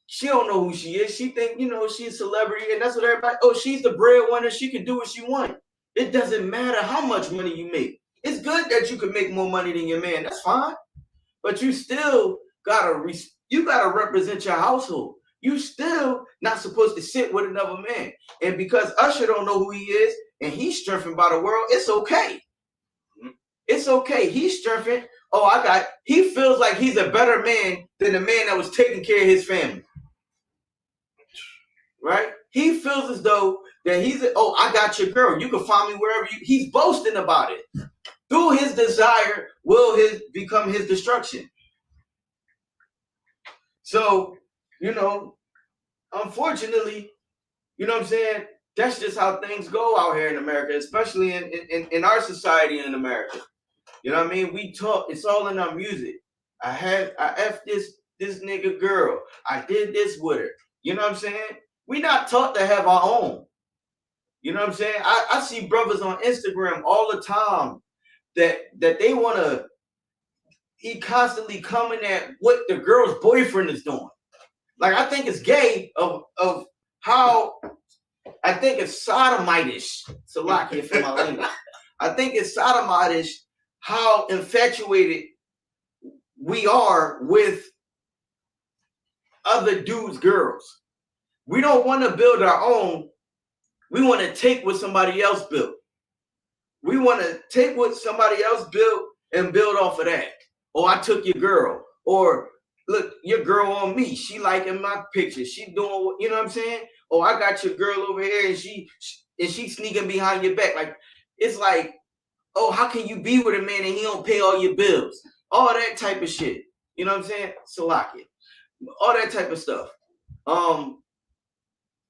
[SPEAKER 1] she don't know who she is. She think, she's a celebrity, and that's what everybody, she's the breadwinner. She can do what she wants. It doesn't matter how much money you make. It's good that you can make more money than your man. That's fine. But you still gotta represent your household. You still not supposed to sit with another man. And because Usher don't know who he is and he's strengthened by the world, it's okay. It's okay. He's strengthened. He feels like he's a better man than the man that was taking care of his family. Right? He feels as though that I got your girl. You can find me wherever he's boasting about it. Through his desire will become his destruction. So, unfortunately, you know what I'm saying? That's just how things go out here in America, especially in our society in America. You know what I mean? We talk, it's all in our music. I F this nigga girl. I did this with her. You know what I'm saying? We not taught to have our own. You know what I'm saying? I see brothers on Instagram all the time that they want to, he constantly coming at what the girl's boyfriend is doing. Like, I think it's gay of how, I think it's sodomitish. Salakia for my language. I think it's sodomitish how infatuated we are with other dudes' girls. We don't want to build our own. We want to take what somebody else built. We want to take what somebody else built and build off of that. Oh, I took your girl. Or, look, your girl on me. She liking my picture. She doing, you know what I'm saying? Oh, I got your girl over here and she sneaking behind your back. Like, it's like, oh, how can you be with a man and he don't pay all your bills? All that type of shit. You know what I'm saying? Salakia. All that type of stuff.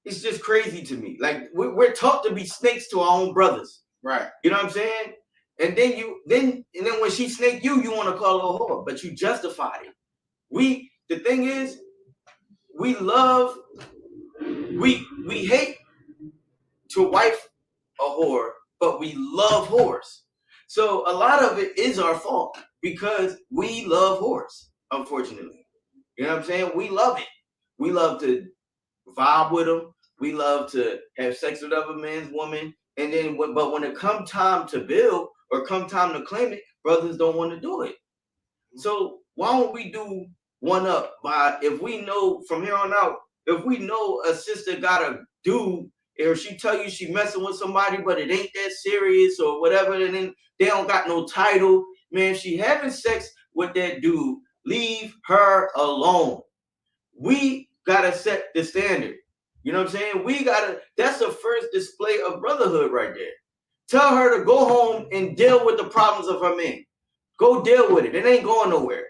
[SPEAKER 1] It's just crazy to me. Like, we're taught to be snakes to our own brothers.
[SPEAKER 11] Right.
[SPEAKER 1] You know what I'm saying? And then when she snaked you, you want to call her a whore, but you justified it. The thing is, we hate to wife a whore, but we love whores. So a lot of it is our fault because we love whores, unfortunately. You know what I'm saying? We love it. We love to vibe with them. We love to have sex with other men's women. And then, but when it come time to build or come time to claim it, brothers don't want to do it. So why don't we do one up by, if we know from here on out, if we know a sister got a dude, or she tell you she messing with somebody, but it ain't that serious or whatever, and then they don't got no title, man, if she having sex with that dude, leave her alone. We gotta set the standard. You know what I'm saying? That's the first display of brotherhood right there. Tell her to go home and deal with the problems of her man. Go deal with it. It ain't going nowhere.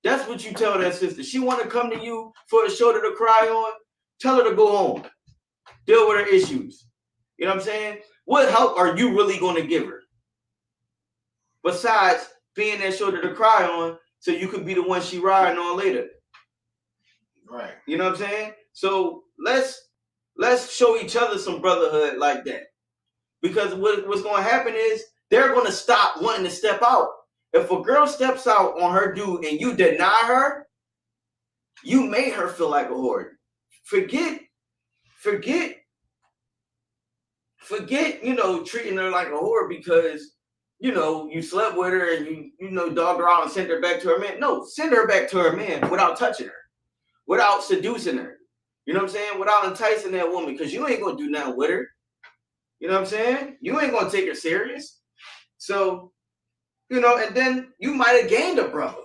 [SPEAKER 1] That's what you tell that sister. She want to come to you for a shoulder to cry on. Tell her to go home. Deal with her issues. You know what I'm saying? What help are you really going to give her? Besides being that shoulder to cry on so you could be the one she riding on later.
[SPEAKER 11] Right.
[SPEAKER 1] You know what I'm saying? So let's show each other some brotherhood like that. Because what's going to happen is they're going to stop wanting to step out. If a girl steps out on her dude and you deny her, you made her feel like a whore. Forget, treating her like a whore because, you slept with her and you dogged her out and sent her back to her man. No, send her back to her man without touching her, without seducing her. You know what I'm saying? Without enticing that woman, because you ain't going to do nothing with her. You know what I'm saying? You ain't going to take her serious. So, and then you might have gained a brother.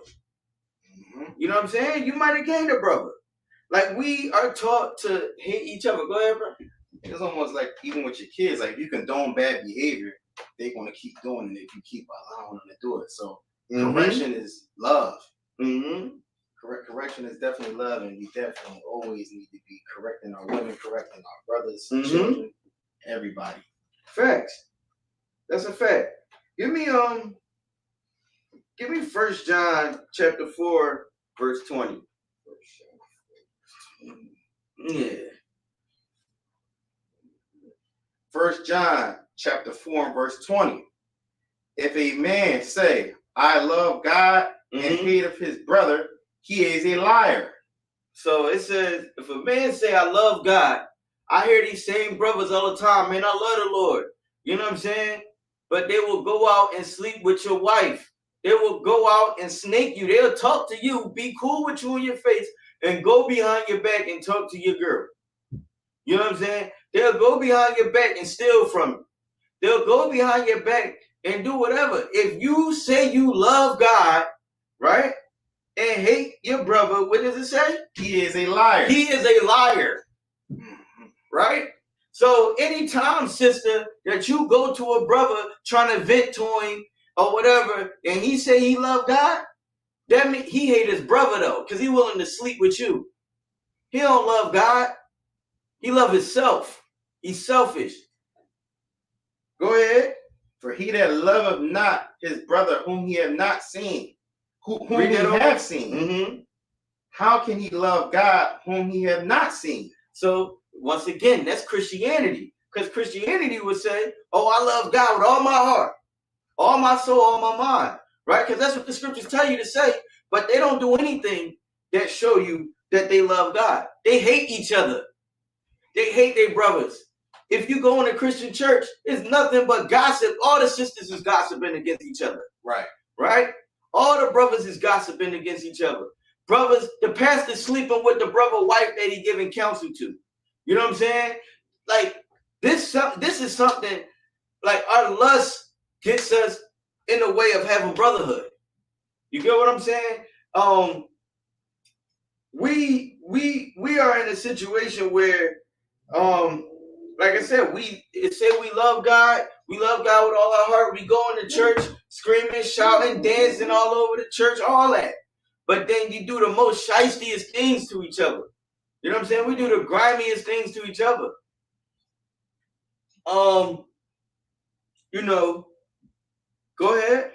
[SPEAKER 1] Mm-hmm. You know what I'm saying? You might have gained a brother. Like, we are taught to hate each other. Go ahead, bro.
[SPEAKER 11] It's almost like even with your kids, like if you condone bad behavior, they're going to keep doing it if you keep allowing them to do it. So correction is love.
[SPEAKER 1] Mm-hmm.
[SPEAKER 11] Correction is definitely love, and we definitely always need to be correcting our women, correcting our brothers, children, everybody.
[SPEAKER 1] Facts. That's a fact. Give me 1 John chapter 4, verse 20. Yeah.
[SPEAKER 11] 1 John chapter 4 and verse 20. If a man say, I love God and hate of his brother, he is a liar.
[SPEAKER 1] So it says, if a man say, I love God, I hear these same brothers all the time, man, I love the Lord. You know what I'm saying? But they will go out and sleep with your wife. They will go out and snake you. They'll talk to you, be cool with you in your face, and go behind your back and talk to your girl. You know what I'm saying? They'll go behind your back and steal from you. They'll go behind your back and do whatever. If you say you love God, right, and hate your brother, what does it say?
[SPEAKER 11] He is a liar.
[SPEAKER 1] He is a liar, right? So anytime, sister, that you go to a brother trying to vent to him or whatever, and he say he love God, that means he hate his brother though, because he willing to sleep with you. He don't love God. He love himself. He's selfish. Go ahead.
[SPEAKER 11] For he that loveth not his brother whom he have not seen, whom he have seen, how can he love God whom he have not seen?
[SPEAKER 1] So once again, that's Christianity. Because Christianity would say, oh, I love God with all my heart, all my soul, all my mind. Right? Because that's what the scriptures tell you to say. But they don't do anything that show you that they love God. They hate each other. They hate their brothers. If you go in a Christian church, it's nothing but gossip. All the sisters is gossiping against each other.
[SPEAKER 11] Right.
[SPEAKER 1] Right? All the brothers is gossiping against each other. Brothers, the pastor's sleeping with the brother wife that he giving counsel to. You know what I'm saying? Like, this is something, like, our lust gets us in the way of having brotherhood. You get what I'm saying? We are in a situation where, like I said, we love God. We love God with all our heart. We go into church screaming, shouting, dancing all over the church, all that. But then you do the most shiestiest things to each other. You know what I'm saying? We do the grimiest things to each other. You know, go ahead.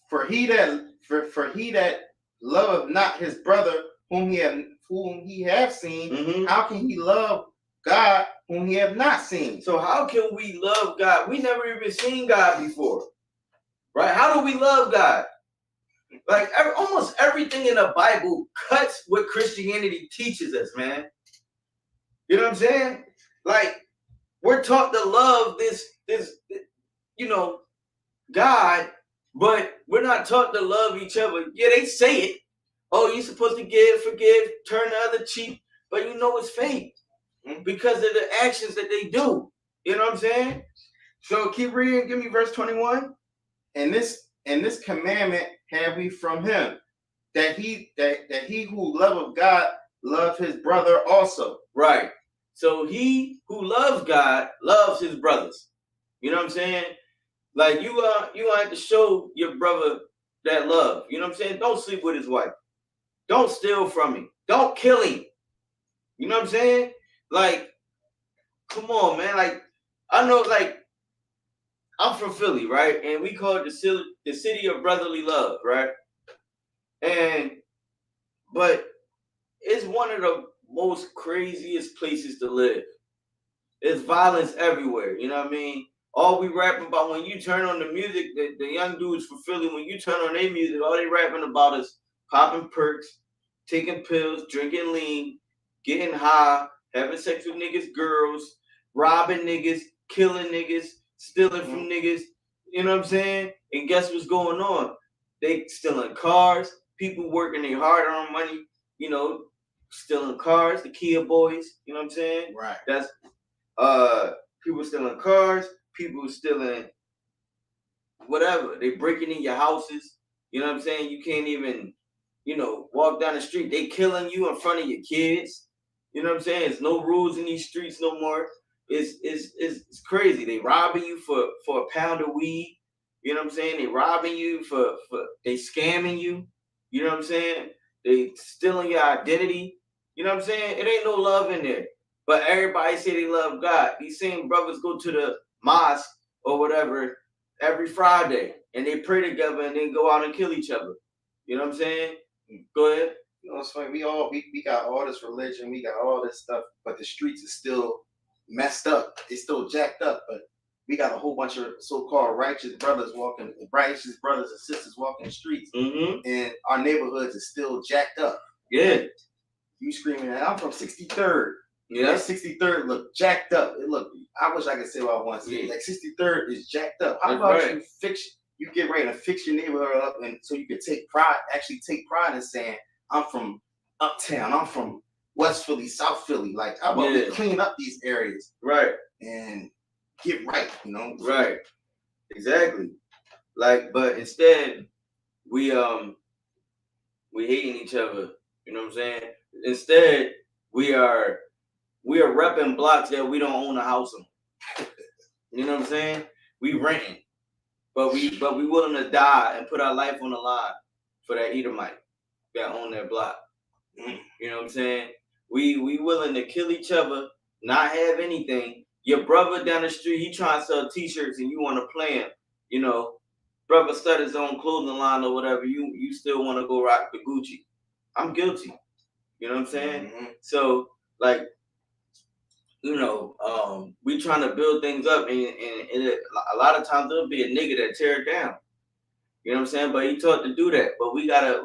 [SPEAKER 11] For he that loveth not his brother whom he have seen, how can he love God whom he have not seen?
[SPEAKER 1] So how can we love God? We never even seen God before. Right? How do we love God? Like almost everything in the Bible cuts what Christianity teaches us, man. You know what I'm saying? Like, we're taught to love this, God, but we're not taught to love each other. Yeah, they say it. Oh, you're supposed to forgive, turn the other cheek, but you know it's fake because of the actions that they do. You know what I'm saying? So keep reading. Give me verse 21.
[SPEAKER 11] And this commandment have we from him, that he who loveth God love his brother also.
[SPEAKER 1] Right. So he who loves God loves his brothers. You know what I'm saying? Like, you have to show your brother that love. You know what I'm saying? Don't sleep with his wife. Don't steal from him. Don't kill him. You know what I'm saying? Like, come on, man. Like, I know, like, I'm from Philly, right? And we call it the city of brotherly love, right? But it's one of the most craziest places to live. There's violence everywhere, you know what I mean? All we rapping about, when you turn on the music, the young dudes from Philly, when you turn on their music, all they rapping about is popping perks, taking pills, drinking lean, getting high, having sex with niggas, girls, robbing niggas, killing niggas, stealing from niggas. You know what I'm saying? And guess what's going on? They stealing cars, people working their hard-earned money, you know, stealing cars, the Kia boys, you know what I'm saying?
[SPEAKER 11] Right.
[SPEAKER 1] That's people stealing cars, people stealing whatever. They breaking in your houses, you know what I'm saying? You can't even, walk down the street. They killing you in front of your kids. You know what I'm saying? There's no rules in these streets no more. It's crazy. They robbing you for a pound of weed. You know what I'm saying? They robbing you for they scamming you. You know what I'm saying? They stealing your identity. You know what I'm saying? It ain't no love in there. But everybody say they love God. These same brothers go to the mosque or whatever every Friday, and they pray together and then go out and kill each other. You know what I'm saying? Go ahead.
[SPEAKER 11] You know, it's funny. We got all this religion, we got all this stuff, but the streets is still messed up. It's still jacked up, but we got a whole bunch of so-called righteous brothers and sisters walking the streets, and our neighborhoods is still jacked up.
[SPEAKER 1] Yeah.
[SPEAKER 11] You screaming at, I'm from 63rd.
[SPEAKER 1] Yeah.
[SPEAKER 11] That 63rd look jacked up. It look, I wish I could say what I want to say. Like 63rd is jacked up. How about you get ready to fix your neighborhood up, and so you can take pride in saying, I'm from uptown, I'm from West Philly, South Philly. Like, how about we clean up these areas?
[SPEAKER 1] Right.
[SPEAKER 11] And get right, you know?
[SPEAKER 1] Right. Exactly. Like, but instead, we hating each other. You know what I'm saying? Instead, we are repping blocks that we don't own a house on. You know what I'm saying? We renting. But we willing to die and put our life on the line for that Edomite that own that block. You know what I'm saying? We willing to kill each other, not have anything. Your brother down the street, he trying to sell t-shirts and you want to play him. You know, brother start his own clothing line or whatever. You still want to go rock the Gucci. I'm guilty. You know what I'm saying? So, like, you know, we trying to build things up, and a lot of times there'll be a nigga that tear it down. You know what I'm saying? But he taught to do that. But we gotta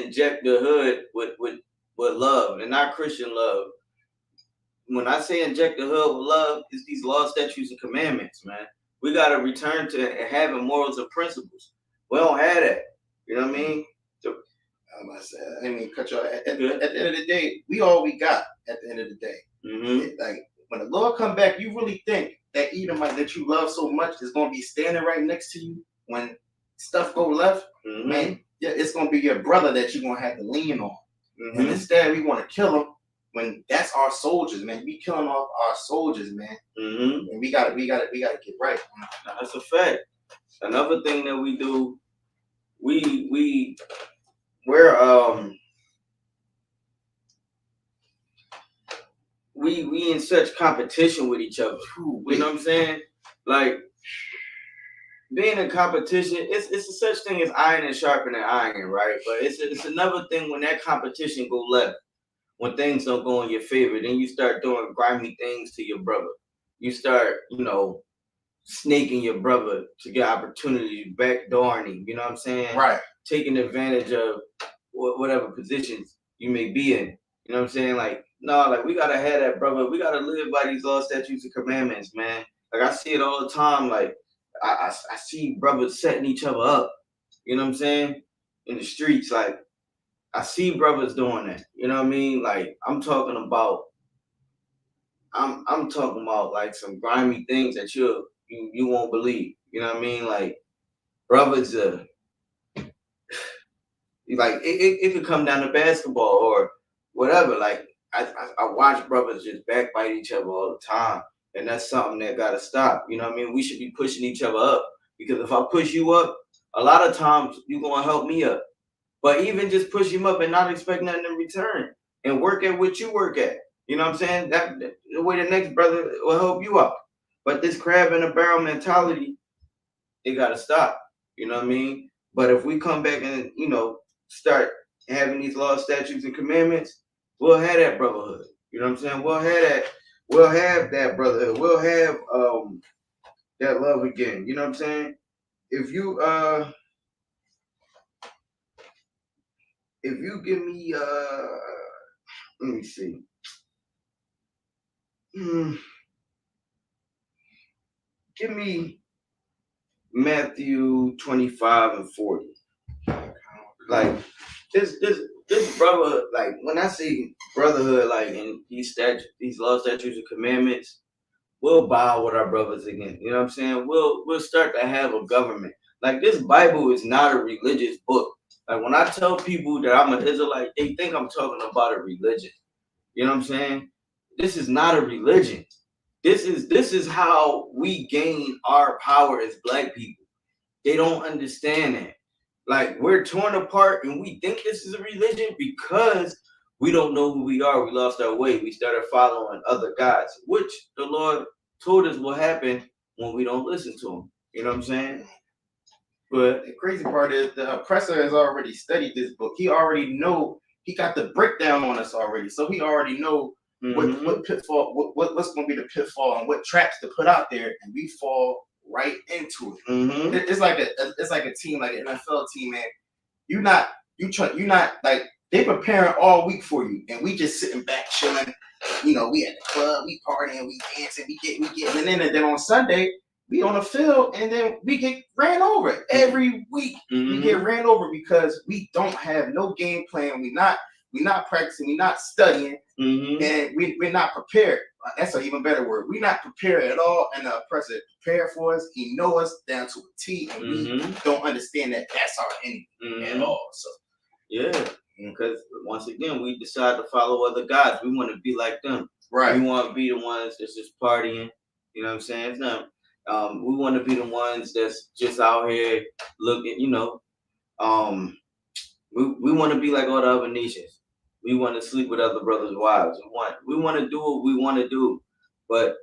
[SPEAKER 1] inject the hood with love, and not Christian love. When I say inject the hood with love, it's these laws, statutes, and commandments, man. We gotta return to having morals and principles. We don't have that. You know what I mean? So,
[SPEAKER 11] I didn't mean cut you off. At the end of the day, we all we got at the end of the day. Like, when the Lord come back, you really think that Edomite that you love so much is gonna be standing right next to you when stuff go left? Man, yeah, it's gonna be your brother that you're gonna have to lean on. And instead, we want to kill him when that's our soldiers, man. We killing off our soldiers, man. And we gotta get right.
[SPEAKER 1] That's a fact. Another thing that we do, we're we in such competition with each other. You know what I'm saying? Like, being in competition, it's such thing as iron and sharpening iron, right? But it's another thing when that competition go left, when things don't go in your favor, then you start doing grimy things to your brother. You start, you know, snaking your brother to get opportunities, backdooring him, you know what I'm saying?
[SPEAKER 11] Right.
[SPEAKER 1] Taking advantage of whatever positions you may be in. You know what I'm saying? Like, no, like, we gotta have that, brother. We gotta live by these laws, statutes, and commandments, man. Like, I see it all the time. Like, I see brothers setting each other up. You know what I'm saying? In the streets, like, I see brothers doing that. You know what I mean? Like, I'm talking about like some grimy things that you won't believe. You know what I mean? Like, brothers, like, it could come down to basketball or whatever. Like, I watch brothers just backbite each other all the time, and that's something that gotta stop. You know what I mean? We should be pushing each other up, because if I push you up, a lot of times you're gonna help me up. But even just push him up and not expect nothing in return, and work at what you work at. You know what I'm saying? That the way the next brother will help you out. But this crab in a barrel mentality, it gotta stop. You know what I mean? But if we come back and, you know, start having these laws, statutes, and commandments, we'll have that brotherhood. You know what I'm saying? We'll have that brotherhood. We'll have that love again. You know what I'm saying? If you give me let me see. Give me Matthew 25 and 40. Like, this brotherhood, like, when I say brotherhood, like, in these laws, statutes, and commandments, we'll bow with our brothers again. You know what I'm saying? We'll start to have a government. Like, this Bible is not a religious book. Like, when I tell people that I'm an Israelite, they think I'm talking about a religion. You know what I'm saying? This is not a religion. This is how we gain our power as Black people. They don't understand that. Like, we're torn apart and we think this is a religion because we don't know who we are. We lost our way. We started following other gods, which the Lord told us will happen when we don't listen to them. You know what I'm saying? But
[SPEAKER 11] the crazy part is the oppressor has already studied this book. He already know, he got the breakdown on us already. So he already know what pitfall, what's going to be the pitfall and what traps to put out there, and we fall right into it. It's like a team, like an NFL team, man. You're not like, they preparing all week for you, and we just sitting back chilling. You know, we at the club, we partying, we dancing, we getting in, and then on Sunday we on the field, and then we get ran over every week. We get ran over because we don't have no game plan. We not practicing, we not studying, and we're not prepared. That's an even better word. We're not prepared at all, and the oppressor prepared for us. He know us down to a T, and we don't understand that that's our enemy at all. So
[SPEAKER 1] yeah, because once again, we decide to follow other gods. We want to be like them.
[SPEAKER 11] Right.
[SPEAKER 1] We want to be the ones that's just partying. You know what I'm saying? It's not. We want to be the ones that's just out here looking. You know, we want to be like all the other nations. We want to sleep with other brothers' wives. We want to do what we want to do, but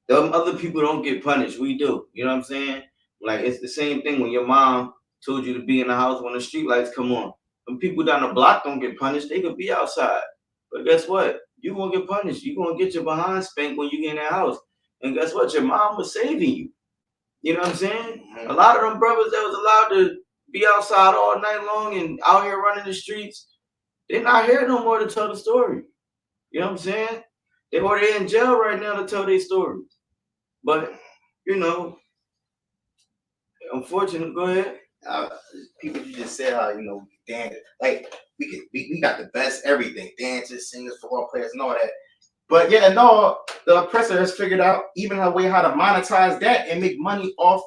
[SPEAKER 1] them other people don't get punished. We do. You know what I'm saying? Like, it's the same thing when your mom told you to be in the house when the street lights come on. When people down the block don't get punished, they could be outside. But guess what? You gonna get punished. You gonna get your behind spanked when you get in that house. And guess what? Your mom was saving you. You know what I'm saying? A lot of them brothers that was allowed to be outside all night long and out here running the streets, they're not here no more to tell the story. You know what I'm saying? They're in jail right now to tell their story. But, you know, unfortunately, go ahead.
[SPEAKER 11] People, you just said how, you know, dance, like we got the best everything, dancers, singers, football players, and all that. But yeah, no, the oppressor has figured out even a way how to monetize that and make money off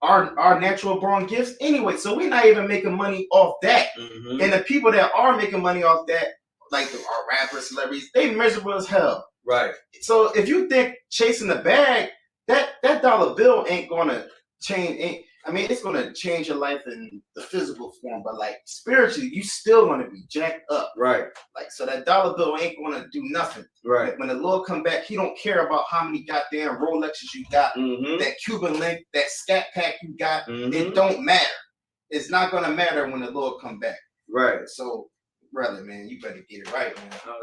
[SPEAKER 11] our natural born gifts anyway. So we're not even making money off that. And the people that are making money off that, like our rappers, celebrities, they miserable as hell.
[SPEAKER 1] Right.
[SPEAKER 11] So if you think chasing the bag, that dollar bill ain't gonna change. I mean, it's gonna change your life in the physical form, but like spiritually, you still gonna be jacked up.
[SPEAKER 1] Right.
[SPEAKER 11] Like, so that dollar bill ain't gonna do nothing.
[SPEAKER 1] Right.
[SPEAKER 11] Like, when the Lord come back, he don't care about how many goddamn Rolexes you got, that Cuban link, that scat pack you got. It don't matter. It's not gonna matter when the Lord come back.
[SPEAKER 1] Right.
[SPEAKER 11] So, brother, man, you better get it right, man.
[SPEAKER 1] No,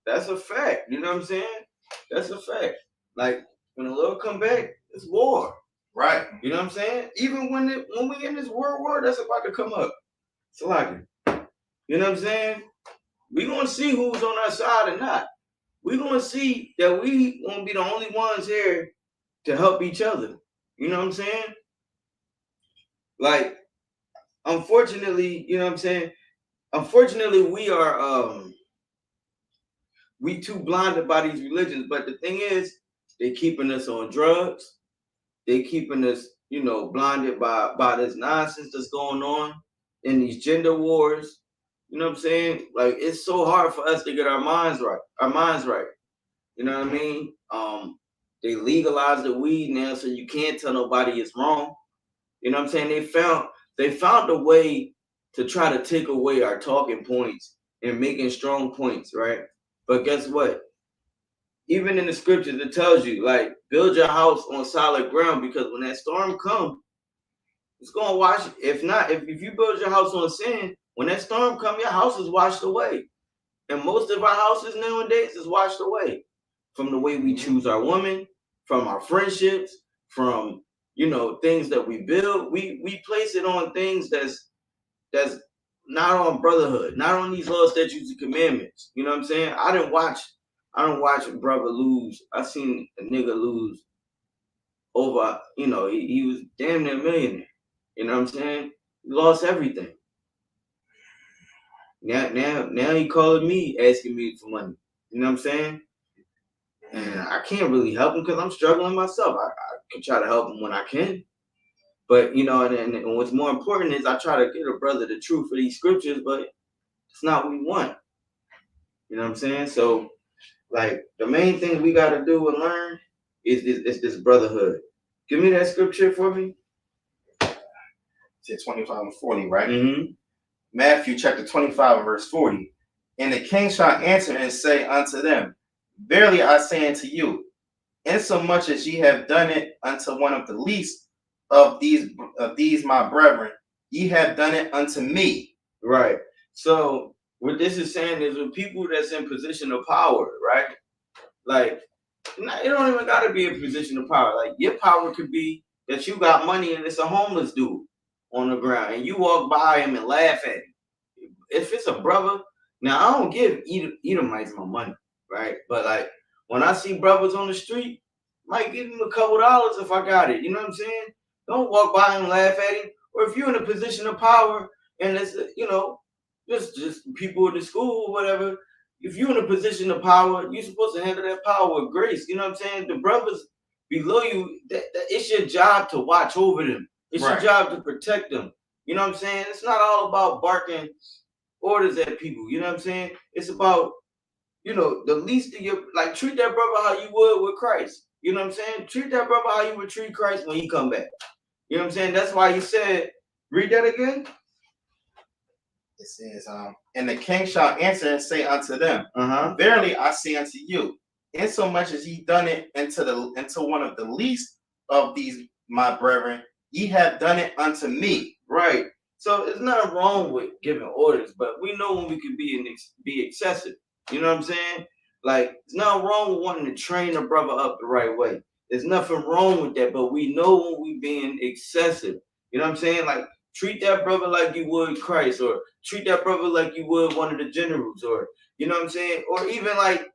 [SPEAKER 1] that's a fact. You know what I'm saying? That's a fact. Like, when the Lord come back, it's war.
[SPEAKER 11] Right.
[SPEAKER 1] You know what I'm saying? Even when we in this world war that's about to come up. It's like, you know what I'm saying? We gonna see who's on our side or not. We gonna see that we won't be the only ones here to help each other. You know what I'm saying? Like, unfortunately, you know what I'm saying? Unfortunately, we are we too blinded by these religions. But the thing is, they keeping us on drugs. They keeping us, you know, blinded by this nonsense that's going on in these gender wars. You know what I'm saying? Like, it's so hard for us to get our minds right. You know what I mean? They legalized the weed now, so you can't tell nobody it's wrong. You know what I'm saying? They found a way to try to take away our talking points and making strong points, right? But guess what? Even in the scriptures, it tells you, like, build your house on solid ground, because when that storm comes, it's going to wash. If you build your house on sand, when that storm comes, your house is washed away. And most of our houses nowadays is washed away from the way we choose our women, from our friendships, from, you know, things that we build. We place it on things that's not on brotherhood, not on these laws, statutes, and commandments. You know what I'm saying? I don't watch a brother lose. I seen a nigga lose over, you know, he was damn near a millionaire. You know what I'm saying? He lost everything. Now he calling me, asking me for money. You know what I'm saying? And I can't really help him because I'm struggling myself. I can try to help him when I can. But, you know, and what's more important is I try to get a brother the truth of these scriptures, but it's not what we want. You know what I'm saying? So, like, the main thing we got to do and learn is this brotherhood. Give me that scripture for me.
[SPEAKER 11] It's 25 and 40, right? Matthew chapter 25 and verse 40. And the king shall answer and say unto them, verily I say unto you, insomuch as ye have done it unto one of the least of these my brethren, ye have done it unto me.
[SPEAKER 1] Right. So what this is saying is with people that's in position of power, right? Like, it don't even gotta be a position of power. Like, your power could be that you got money and it's a homeless dude on the ground and you walk by him and laugh at him. If it's a brother, now I don't give Edomites my money, right? But like when I see brothers on the street, might give him a couple dollars if I got it. You know what I'm saying? Don't walk by and laugh at him. Or if you're in a position of power and it's just people in the school or whatever. If you're in a position of power, you're supposed to handle that power with grace. You know what I'm saying? The brothers below you, that it's your job to watch over them. It's your job to protect them. You know what I'm saying? It's not all about barking orders at people. You know what I'm saying? It's about, the least of your, like, treat that brother how you would with Christ. You know what I'm saying? Treat that brother how you would treat Christ when he come back. You know what I'm saying? That's why he said, read that again.
[SPEAKER 11] It says, and the king shall answer and say unto them, verily I say unto you, insomuch as ye done it into one of the least of these my brethren, ye have done it unto me.
[SPEAKER 1] Right. So there's nothing wrong with giving orders, but we know when we can be excessive. You know what I'm saying? Like, there's nothing wrong with wanting to train a brother up the right way. There's nothing wrong with that, but we know when we being excessive. You know what I'm saying? Like, treat that brother like you would Christ, or treat that brother like you would one of the generals, or, you know what I'm saying? Or even like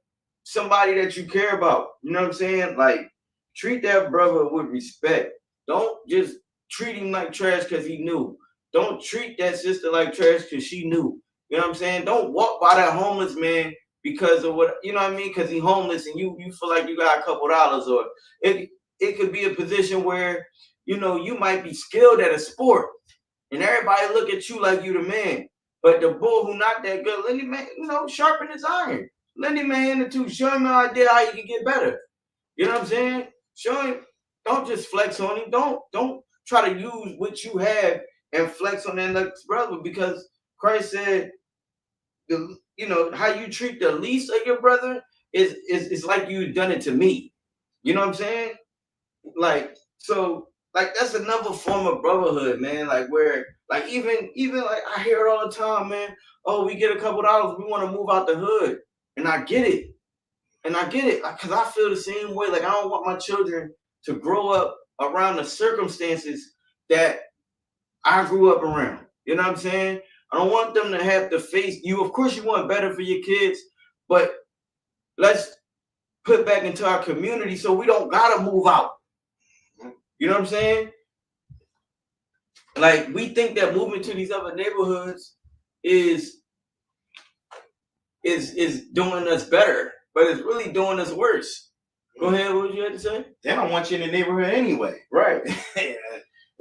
[SPEAKER 1] somebody that you care about. You know what I'm saying? Like, treat that brother with respect. Don't just treat him like trash because he knew. Don't treat that sister like trash because she knew. You know what I'm saying? Don't walk by that homeless man because of what, you know what I mean? Because he's homeless and you feel like you got a couple dollars. Or it could be a position where, you might be skilled at a sport and everybody look at you like you the man. But the bull who not that good, let him, sharpen his iron. Let him hand it to, show him an idea how you can get better. You know what I'm saying? Show him, don't just flex on him. Don't try to use what you have and flex on that next brother, because Christ said, how you treat the least of your brother is like you've done it to me. You know what I'm saying? Like, so, like, that's another form of brotherhood, man. Like, where, like, even like I hear it all the time, man. Oh, we get a couple dollars, we want to move out the hood, and I get it, because I feel the same way. Like, I don't want my children to grow up around the circumstances that I grew up around. You know what I'm saying? I don't want them to have to face you. Of course, you want better for your kids, but let's put back into our community so we don't gotta move out. You know what I'm saying? Like, we think that moving to these other neighborhoods is doing us better, but it's really doing us worse. Go ahead. What you had to say?
[SPEAKER 11] They don't want you in the neighborhood anyway.
[SPEAKER 1] Right.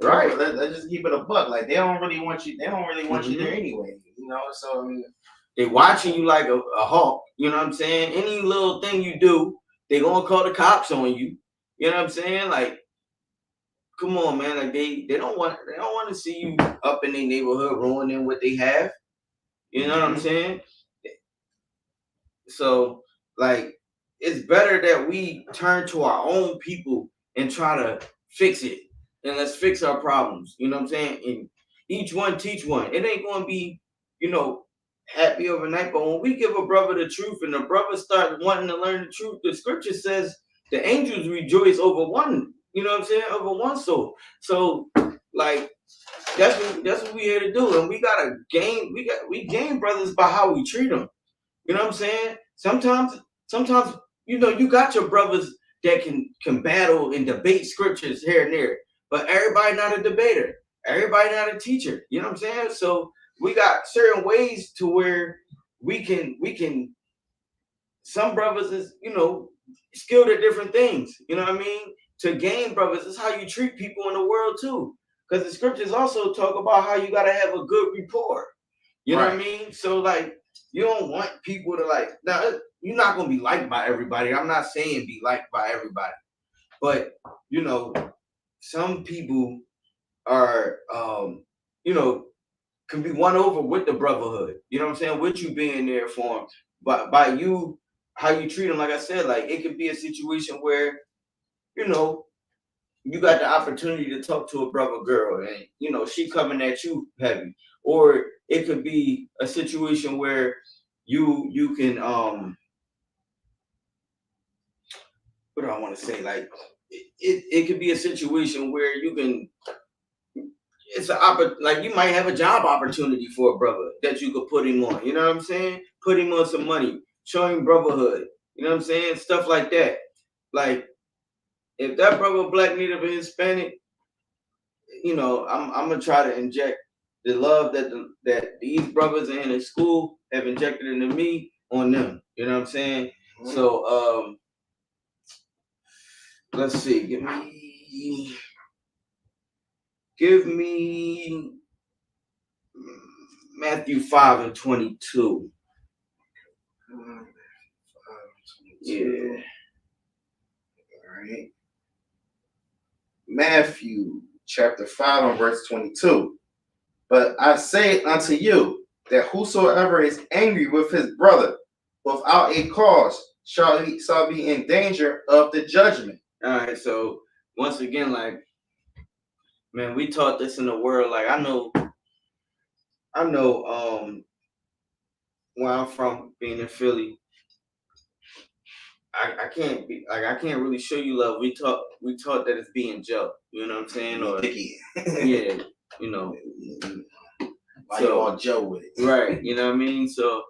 [SPEAKER 11] Right. Let's just keep it a buck. Like, they don't really want you. They don't really want you there anyway. So I mean,
[SPEAKER 1] they watching you like a hawk. You know what I'm saying? Any little thing you do, they gonna call the cops on you. You know what I'm saying? Like, come on, man. Like, they don't want to see you up in their neighborhood ruining what they have. You know what I'm saying? So, like, it's better that we turn to our own people and try to fix it. And let's fix our problems. You know what I'm saying? And each one teach one. It ain't going to be, happy overnight. But when we give a brother the truth and the brother start wanting to learn the truth, the scripture says the angels rejoice over one, over one soul. So, like, that's what we here to do. And we got to we gain brothers by how we treat them. You know what I'm saying? Sometimes, you got your brothers that can battle and debate scriptures here and there, but everybody not a debater. Everybody not a teacher. You know what I'm saying? So we got certain ways to where we can. Some brothers is skilled at different things. You know what I mean? To gain brothers is how you treat people in the world too, because the scriptures also talk about how you got to have a good rapport. You know what I mean? So, like, you don't want people to, like, now you're not gonna be liked by everybody. I'm not saying be liked by everybody, but some people are can be won over with the brotherhood. You know what I'm saying? With you being there for them, but by you, how you treat them. Like I said, like, it could be a situation where you know, you got the opportunity to talk to a brother girl and, you know, she coming at you heavy. Or it could be a situation where you can, what do I want to say? Like, it could be a situation where you can, like you might have a job opportunity for a brother that you could put him on. You know what I'm saying? Put him on some money, show him brotherhood. You know what I'm saying? Stuff like that. Like if that brother Black, Native, and Hispanic, you know, I'm gonna try to inject the love that these brothers in the school have injected into me on them. You know what I'm saying? Mm-hmm. So let's see. Give me Matthew 5:22. Yeah.
[SPEAKER 11] All right. Matthew chapter 5 and verse 22. But I say unto you that whosoever is angry with his brother without a cause shall be in danger of the judgment.
[SPEAKER 1] All right. So once again, like, man, we taught this in the world. Like I know where I'm from, being in Philly, I can't really show you love. We taught that it's being Joe. You know what I'm saying? Or yeah, you know.
[SPEAKER 11] Why you all Joe with it?
[SPEAKER 1] Right. You know what I mean? So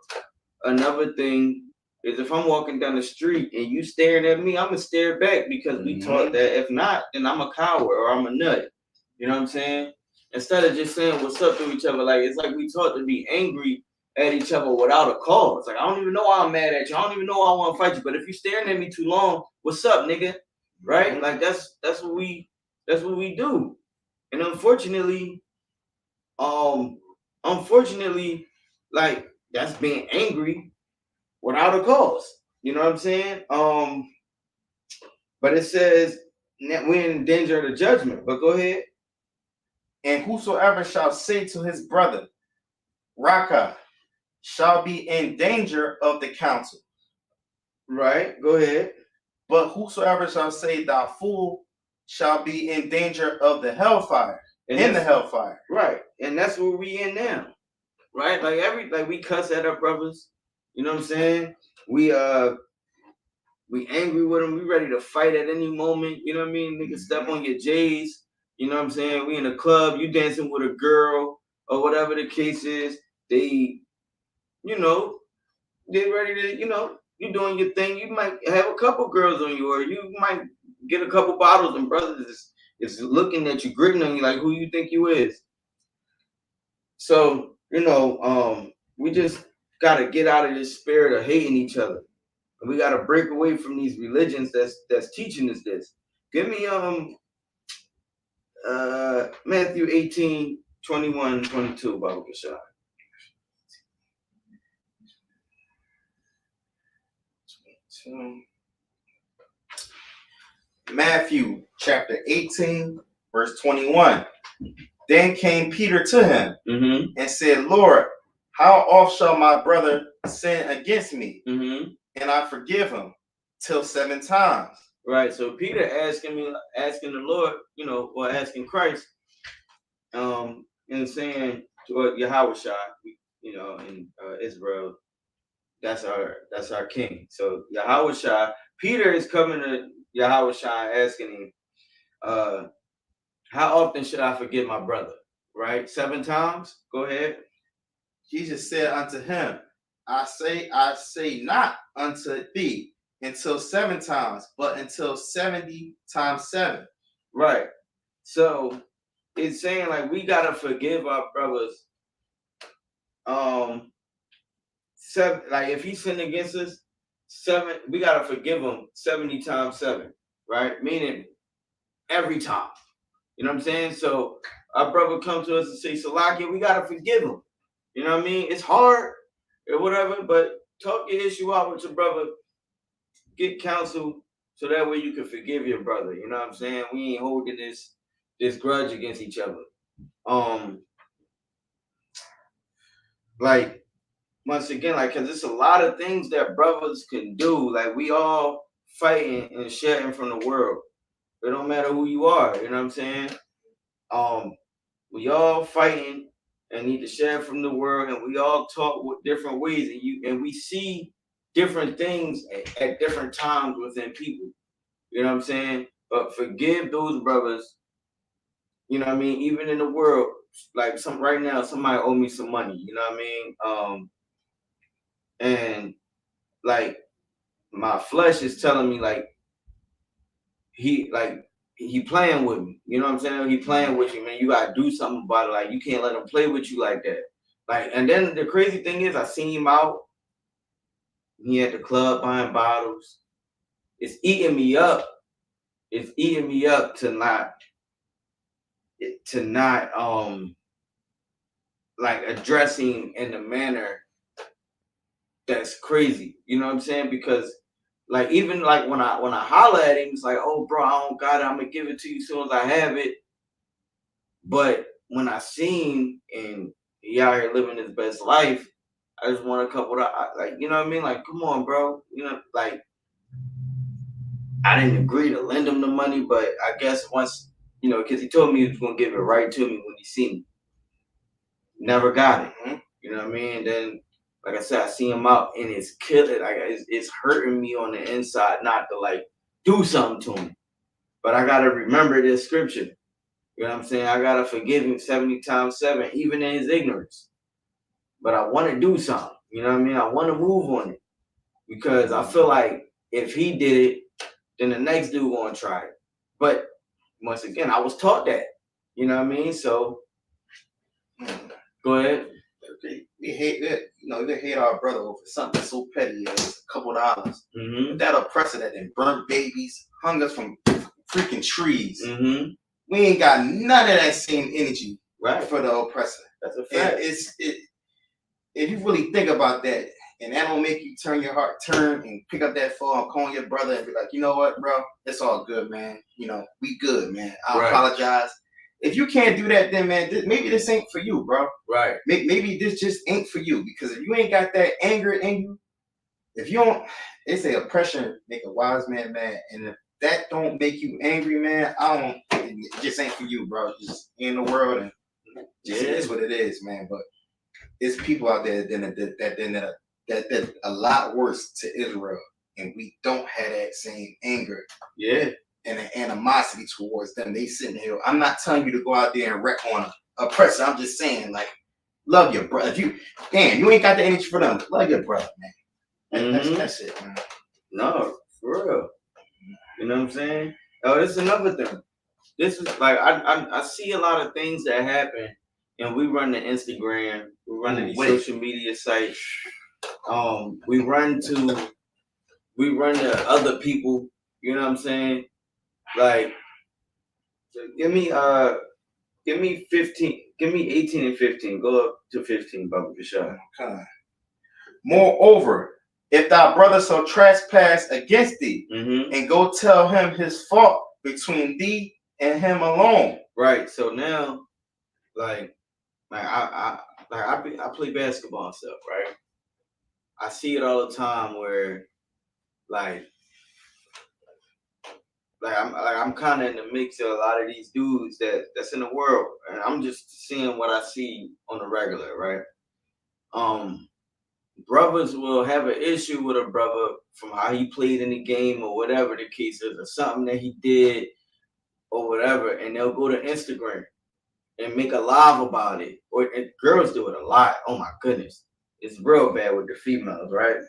[SPEAKER 1] another thing is if I'm walking down the street and you staring at me, I'm gonna stare back because we taught that if not, then I'm a coward or I'm a nut. You know what I'm saying? Instead of just saying what's up to each other, like it's like we taught to be angry at each other without a cause. Like I don't even know why I'm mad at you. I don't even know why I want to fight you. But if you're staring at me too long, what's up, nigga? Right? Like that's what we do. And unfortunately, like that's being angry without a cause. You know what I'm saying? But it says we're in danger of the judgment. But go ahead.
[SPEAKER 11] And whosoever shall say to his brother, Raka, shall be in danger of the council.
[SPEAKER 1] Right, go ahead.
[SPEAKER 11] But whosoever shall say thou fool shall be in danger of the hellfire. In the hellfire.
[SPEAKER 1] Right. And that's where we in now. Right? Like we cuss at our brothers. You know what I'm saying? We angry with them. We ready to fight at any moment. You know what I mean? Nigga, step on your J's. You know what I'm saying? We in a club, you dancing with a girl or whatever the case is. They, you know, they ready to, you know, you doing your thing. You might have a couple girls on you, or you might get a couple bottles, and brothers is looking at you, gritting on you like, who you think you is? So, you know, we just gotta get out of this spirit of hating each other. And we gotta break away from these religions that's teaching us this. Give me Matthew 18:21-22, Baba Kashai.
[SPEAKER 11] Matthew chapter 18, verse 21. Then came Peter to him and said, Lord, how oft shall my brother sin against me? And I forgive him till 7 times.
[SPEAKER 1] Right. So Peter asking the Lord, you know, or asking Christ, and saying to Yahweh Shai, you know, in Israel, that's our king. So Yahweh Shai, Peter is coming to Yahweh Shai asking him, how often should I forgive my brother? Right? 7 times? Go ahead.
[SPEAKER 11] Jesus said unto him, I say not unto thee until 7 times, but until 70 times 7.
[SPEAKER 1] Right. So it's saying like we gotta forgive our brothers. 7, like if he sinned against us, 7, we gotta forgive him 70 times 7, right? Meaning every time. You know what I'm saying? So our brother comes to us and say, Salakia, we gotta forgive him. You know what I mean? It's hard or whatever, but talk your issue out with your brother. Get counsel so that way you can forgive your brother. You know what I'm saying? We ain't holding this grudge against each other. Like once again, like, cause it's a lot of things that brothers can do. Like we all fighting and shedding from the world. It don't matter who you are. You know what I'm saying? We all fighting and need to share from the world, and we all talk with different ways, and we see different things at different times within people. You know what I'm saying? But forgive those brothers. You know what I mean? Even in the world, like right now, somebody owe me some money. You know what I mean? And like my flesh is telling me like he playing with me. You know what I'm saying? He playing with you, man. You gotta do something about it. Like you can't let him play with you like that. Like, and then the crazy thing is, I seen him out. He at the club buying bottles. It's eating me up. It's eating me up to not like addressing in a manner that's crazy. You know what I'm saying? Because like even like when I holler at him, it's like, oh bro, I don't got it. I'm gonna give it to you as soon as I have it. But when I seen and he out here living his best life, I just want a couple of like, you know what I mean? Like, come on, bro. You know, like I didn't agree to lend him the money, but I guess once, you know, because he told me he was gonna give it right to me when he seen me. Never got it. You know what I mean? Then, like I said, I see him out and it's killing. Like it's hurting me on the inside not to like do something to him. But I gotta remember this scripture. You know what I'm saying? I gotta forgive him 70 times 7, even in his ignorance. But I want to do something. You know what I mean? I want to move on it because I feel like if he did it, then the next dude gonna try it. But once again, I was taught that. You know what I mean? So go ahead.
[SPEAKER 11] We hate it. You know, we hate our brother over something so petty as a couple dollars.
[SPEAKER 1] Mm-hmm.
[SPEAKER 11] But that oppressor that then burnt babies, hung us from freaking trees.
[SPEAKER 1] Mm-hmm.
[SPEAKER 11] We ain't got none of that same energy
[SPEAKER 1] right
[SPEAKER 11] for the oppressor.
[SPEAKER 1] That's a fact.
[SPEAKER 11] If you really think about that, and that don't make you turn and pick up that phone, call your brother and be like, you know what, bro, it's all good, man. You know, we good, man. I apologize. If you can't do that, then man, maybe this ain't for you, bro.
[SPEAKER 1] Right.
[SPEAKER 11] Maybe this just ain't for you because if you ain't got that anger in you, if you don't, they say oppression make a wise man mad, and if that don't make you angry, man, it just ain't for you, bro. Just in the world, and just it is what it is, man. But it's people out there that a lot worse to Israel, and we don't have that same anger.
[SPEAKER 1] Yeah.
[SPEAKER 11] And an animosity towards them. They sitting here. I'm not telling you to go out there and wreck on a oppressor. I'm just saying, like, love your brother. If you ain't got the energy for them, love your brother, man. That's it, man.
[SPEAKER 1] No, for real. You know what I'm saying? Oh, this is another thing. This is like I see a lot of things that happen, and we run the Instagram, we run the social media sites. We run to other people. You know what I'm saying? Like, give me 15, give me 18 and 15. Go up to 15, Baba Bashar.
[SPEAKER 11] Okay. Moreover, if thy brother shall trespass against thee, and go tell him his fault between thee and him alone.
[SPEAKER 1] Right. So now, like I play basketball and stuff, right? I see it all the time where I'm kind of in the mix of a lot of these dudes that's in the world, and I'm just seeing what I see on the regular, right? Brothers will have an issue with a brother from how he played in the game or whatever the case is, or something that he did or whatever, and they'll go to Instagram and make a live about it. And girls do it a lot. Oh my goodness, it's real bad with the females, right?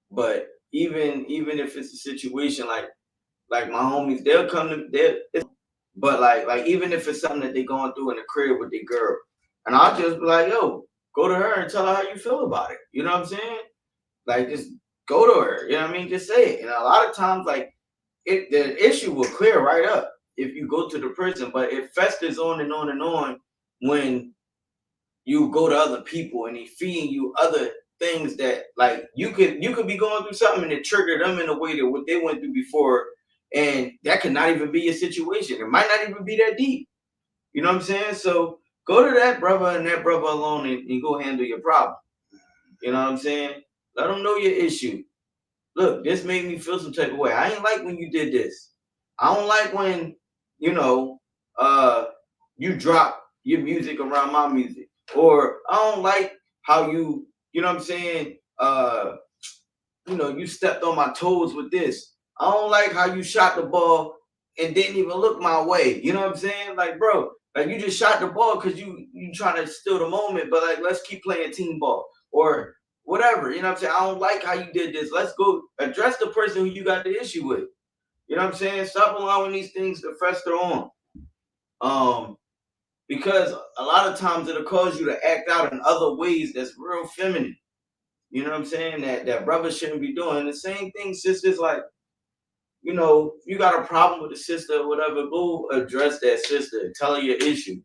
[SPEAKER 1] But even if it's a situation like my homies, they'll come to but like even if it's something that they're going through in the crib with their girl, and I'll just be like, yo, go to her and tell her how you feel about it. You know what I'm saying? Like, just go to her. You know what I mean? Just say it. And a lot of times, like, the issue will clear right up if you go to the person, but it festers on and on and on when you go to other people and they feeding you other things that, like, you could be going through something and it triggered them in a way that what they went through before, and that could not even be a situation. It might not even be that deep. You know what I'm saying? So go to that brother and that brother alone and go handle your problem. You know what I'm saying? Let them know your issue. look, this made me feel some type of way. I ain't like when you did this. I don't like when, you know, you drop your music around my music. Or I don't like how you know what I'm saying, you know, you stepped on my toes with this. I don't like how you shot the ball and didn't even look my way. You know what I'm saying? Like, bro, like you just shot the ball because you trying to steal the moment, but like let's keep playing team ball or whatever. You know what I'm saying? I don't like how you did this. Let's go address the person who you got the issue with. You know what I'm saying? Stop allowing these things to fester on. Because a lot of times it'll cause you to act out in other ways that's real feminine. You know what I'm saying? That brothers shouldn't be doing. The same thing, sisters, like, you know, if you got a problem with a sister or whatever, go address that sister. Tell her your issue.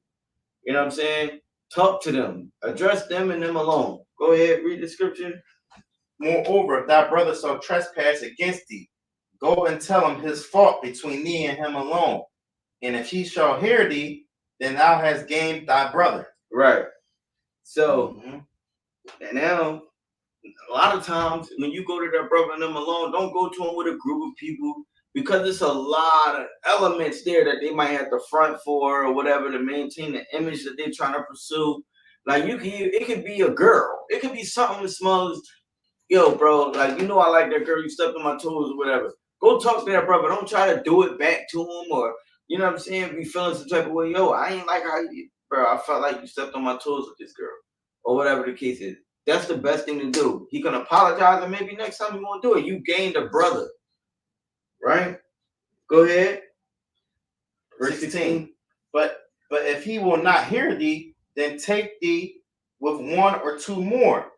[SPEAKER 1] You know what I'm saying? Talk to them. Address them and them alone. Go ahead, read the scripture.
[SPEAKER 11] Moreover, if thy brother shall trespass against thee, go and tell him his fault between thee and him alone. And if he shall hear thee, then thou hast gained thy brother.
[SPEAKER 1] Right. So, now, a lot of times when you go to that brother and them alone, don't go to him with a group of people because it's a lot of elements there that they might have to front for or whatever to maintain the image that they're trying to pursue. Like it could be a girl. It could be something as small as, yo, bro, like, you know, I like that girl. You stepped on my toes or whatever. Go talk to that brother. Don't try to do it back to him or, you know what I'm saying, be feeling some type of way. Yo, I ain't like how you, bro, I felt like you stepped on my toes with this girl or whatever the case is. That's the best thing to do. He can apologize and maybe next time he won't do it. You gained a brother. Right? Go ahead. Verse 16.
[SPEAKER 11] But if he will not hear thee, then take thee with one or two more,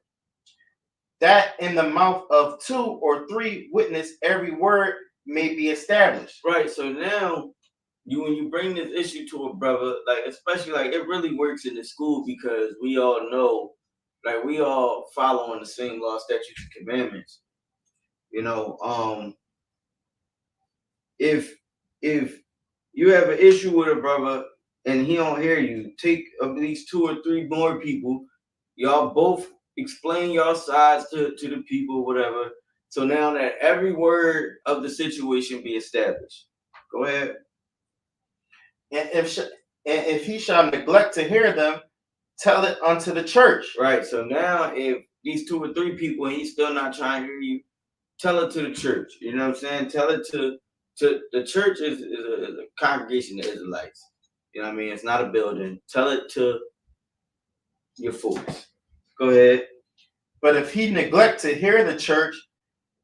[SPEAKER 11] that in the mouth of 2 or 3 witness every word may be established.
[SPEAKER 1] Right. So now when you bring this issue to a brother, like especially like it really works in the school because we all know, like we all following the same law, statutes, and commandments. You know, if you have an issue with a brother and he don't hear you, take at least 2 or 3 more people. Y'all both explain your sides to the people, whatever. So now that every word of the situation be established. Go ahead.
[SPEAKER 11] And if he shall neglect to hear them, tell it unto the church.
[SPEAKER 1] Right. So now if these 2 or 3 people and he's still not trying to hear you, tell it to the church. You know what I'm saying? Tell it to the church is a congregation of Israelites. You know what I mean? It's not a building. Tell it to your folks. Go ahead.
[SPEAKER 11] But if he neglect to hear the church,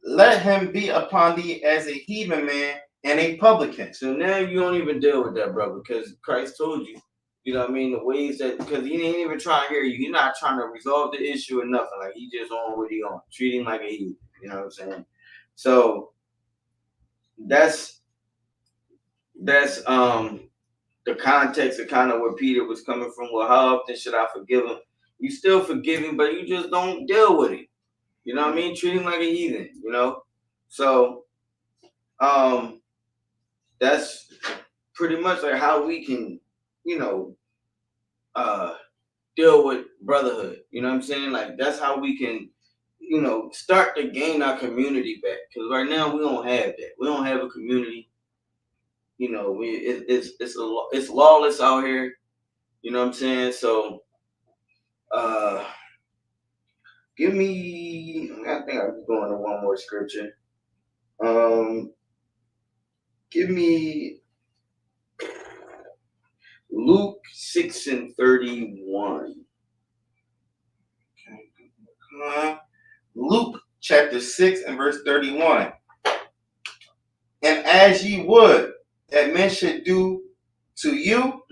[SPEAKER 11] let him be upon thee as a heathen man and a publican.
[SPEAKER 1] So now you don't even deal with that, brother, because Christ told you, you know what I mean, the ways that, because he ain't even trying to hear you. He's not trying to resolve the issue or nothing. Like, he just on what he on. Treat him like a heathen. You know what I'm saying? So that's the context of kind of where Peter was coming from. Well, how often should I forgive him? You still forgive him, but you just don't deal with him. You know what I mean? Treat him like a heathen, you know? So that's pretty much like how we can, you know, deal with brotherhood. You know what I'm saying? Like that's how we can, you know, start to gain our community back. Because right now we don't have that. We don't have a community. You know, it's lawless out here. You know what I'm saying? So give me, I think I'm going to one more scripture. Give me Luke 6:31.
[SPEAKER 11] Luke chapter 6 and verse 31. And as ye would that men should do to you,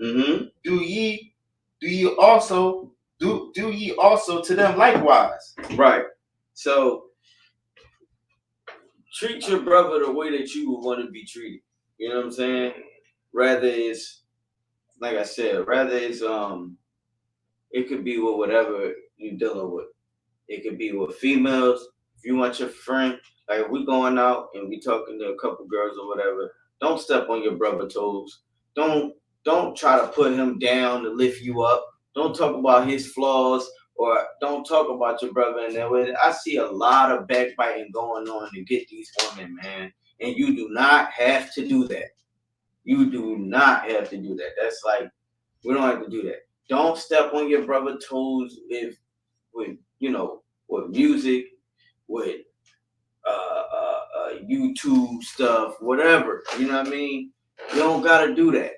[SPEAKER 11] do ye also to them likewise.
[SPEAKER 1] Right. So treat your brother the way that you would want to be treated. You know what I'm saying? Rather it's, like I said, it could be with whatever you're dealing with. It could be with females. If you want your friend, like if we going out and we talking to a couple girls or whatever, don't step on your brother's toes. Don't try to put him down to lift you up. Don't talk about his flaws or don't talk about your brother in that way. I see a lot of backbiting going on to get these women, man. And you do not have to do that. You do not have to do that. That's like, we don't have to do that. Don't step on your brother's toes with music, with YouTube stuff, whatever. You know what I mean? You don't gotta do that.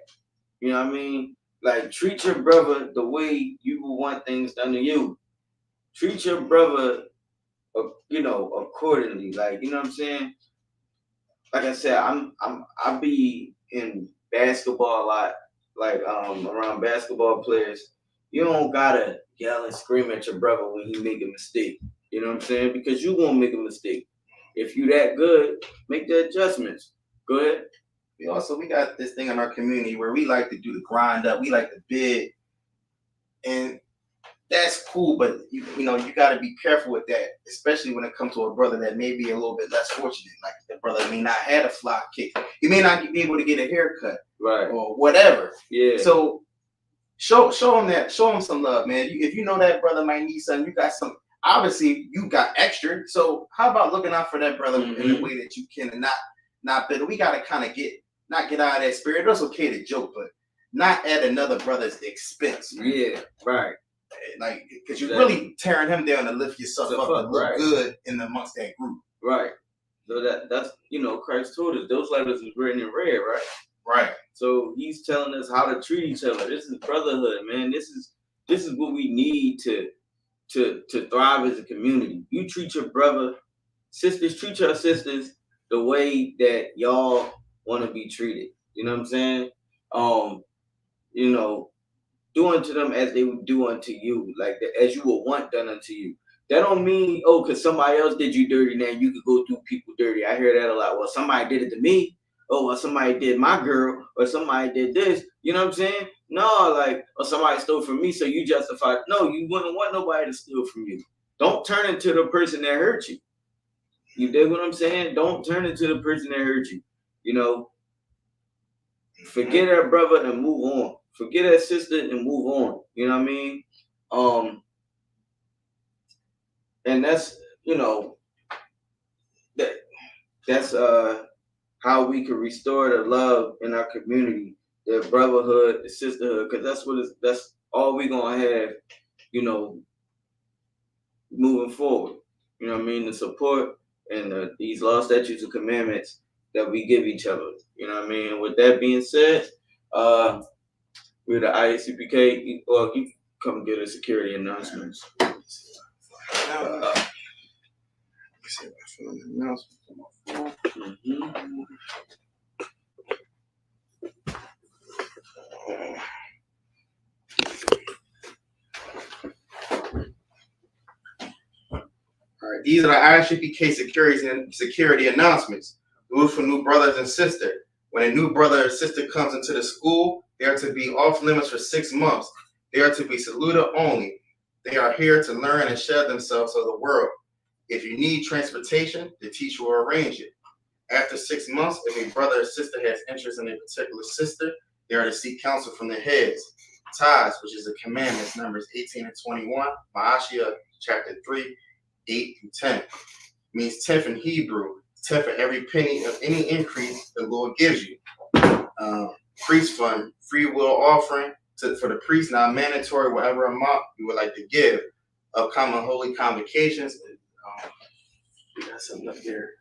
[SPEAKER 1] You know what I mean? Like, treat your brother the way you would want things done to you. Treat your brother, accordingly. Like, you know what I'm saying? Like I said, I be in basketball a lot, like around basketball players. You don't gotta yell and scream at your brother when he make a mistake. You know what I'm saying? Because you won't make a mistake. If you that good, make the adjustments. Go ahead.
[SPEAKER 11] We got this thing in our community where we like to do the grind up. We like to bid, and that's cool. But you got to be careful with that, especially when it comes to a brother that may be a little bit less fortunate. Like, the brother may not have a fly kick. He may not be able to get a haircut,
[SPEAKER 1] right,
[SPEAKER 11] or whatever.
[SPEAKER 1] Yeah.
[SPEAKER 11] So show him that. Show him some love, man. If you know that brother might need something, you got some. Obviously, you got extra. So how about looking out for that brother in the way that you can, and not bitter. We got to kind of not get out of that spirit. It's okay to joke, but not at another brother's expense. Man.
[SPEAKER 1] Yeah, right.
[SPEAKER 11] Like, because you're really tearing him down to lift yourself up to look good in amongst that group.
[SPEAKER 1] Right. So that's Christ told us those letters is written in red, right?
[SPEAKER 11] Right. So
[SPEAKER 1] he's telling us how to treat each other. This is brotherhood, man. This is what we need to thrive as a community. You treat your brother, sisters, treat your sisters the way that y'all want to be treated. You know what I'm saying? Do unto them as they would do unto you, like as you would want done unto you. That don't mean, because somebody else did you dirty, now you could go do people dirty. I hear that a lot. Well, somebody did it to me. Oh, well, somebody did my girl, or somebody did this. You know what I'm saying? No, like, or somebody stole from me, so you justify. No, you wouldn't want nobody to steal from you. Don't turn into the person that hurt you. You dig what I'm saying? Don't turn into the person that hurt you. Forget that brother and move on. Forget that sister and move on. You know what I mean? And that's that's how we can restore the love in our community, the brotherhood, the sisterhood, because that's all we're gonna have, moving forward. You know what I mean? The support and these law, statutes, and commandments that we give each other. You know what I mean? And with that being said, we're the ISUPK. Well, you come get a security announcements.
[SPEAKER 11] All right, these are the ISUPK security announcements. Rules for new brothers and sisters. When a new brother or sister comes into the school, they are to be off limits for 6 months. They are to be saluted only. They are here to learn and share themselves to the world. If you need transportation, the teacher will arrange it. After 6 months, if a brother or sister has interest in a particular sister, they are to seek counsel from their heads. Tithes, which is the commandments, numbers 18 and 21, Ma'ashia, chapter 3, 8 through 10. Means tenth in Hebrew, tenth for every penny of any increase the Lord gives you. Priest fund, free will offering for the priest, not mandatory, whatever amount you would like to give. Of common holy convocations. We got something up here.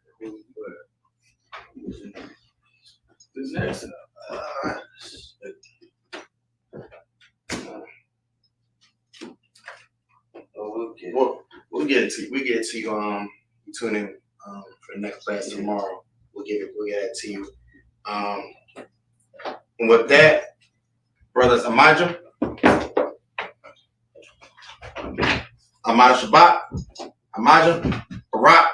[SPEAKER 11] This next. We'll get it to you. We get it to you. Tune in for the next class tomorrow. We'll get it to you. And with that, brothers Amajah, Shabbat, Amajah, Barak,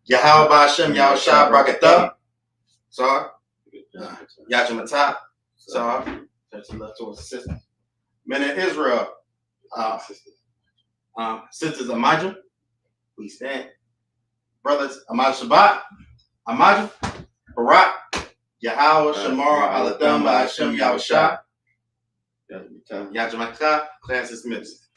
[SPEAKER 11] Yahweh Hashem, Yahushua Barakatah, sorry, Yachamatah, sorry, that's left towards the sisters. Men in Israel, sisters Amajah, please stand. Brothers Amajah Shabbat, Amajah, Barak, Yahweh Shamar Aladam Hashem Yahushua, Yachamatah, class dismissed.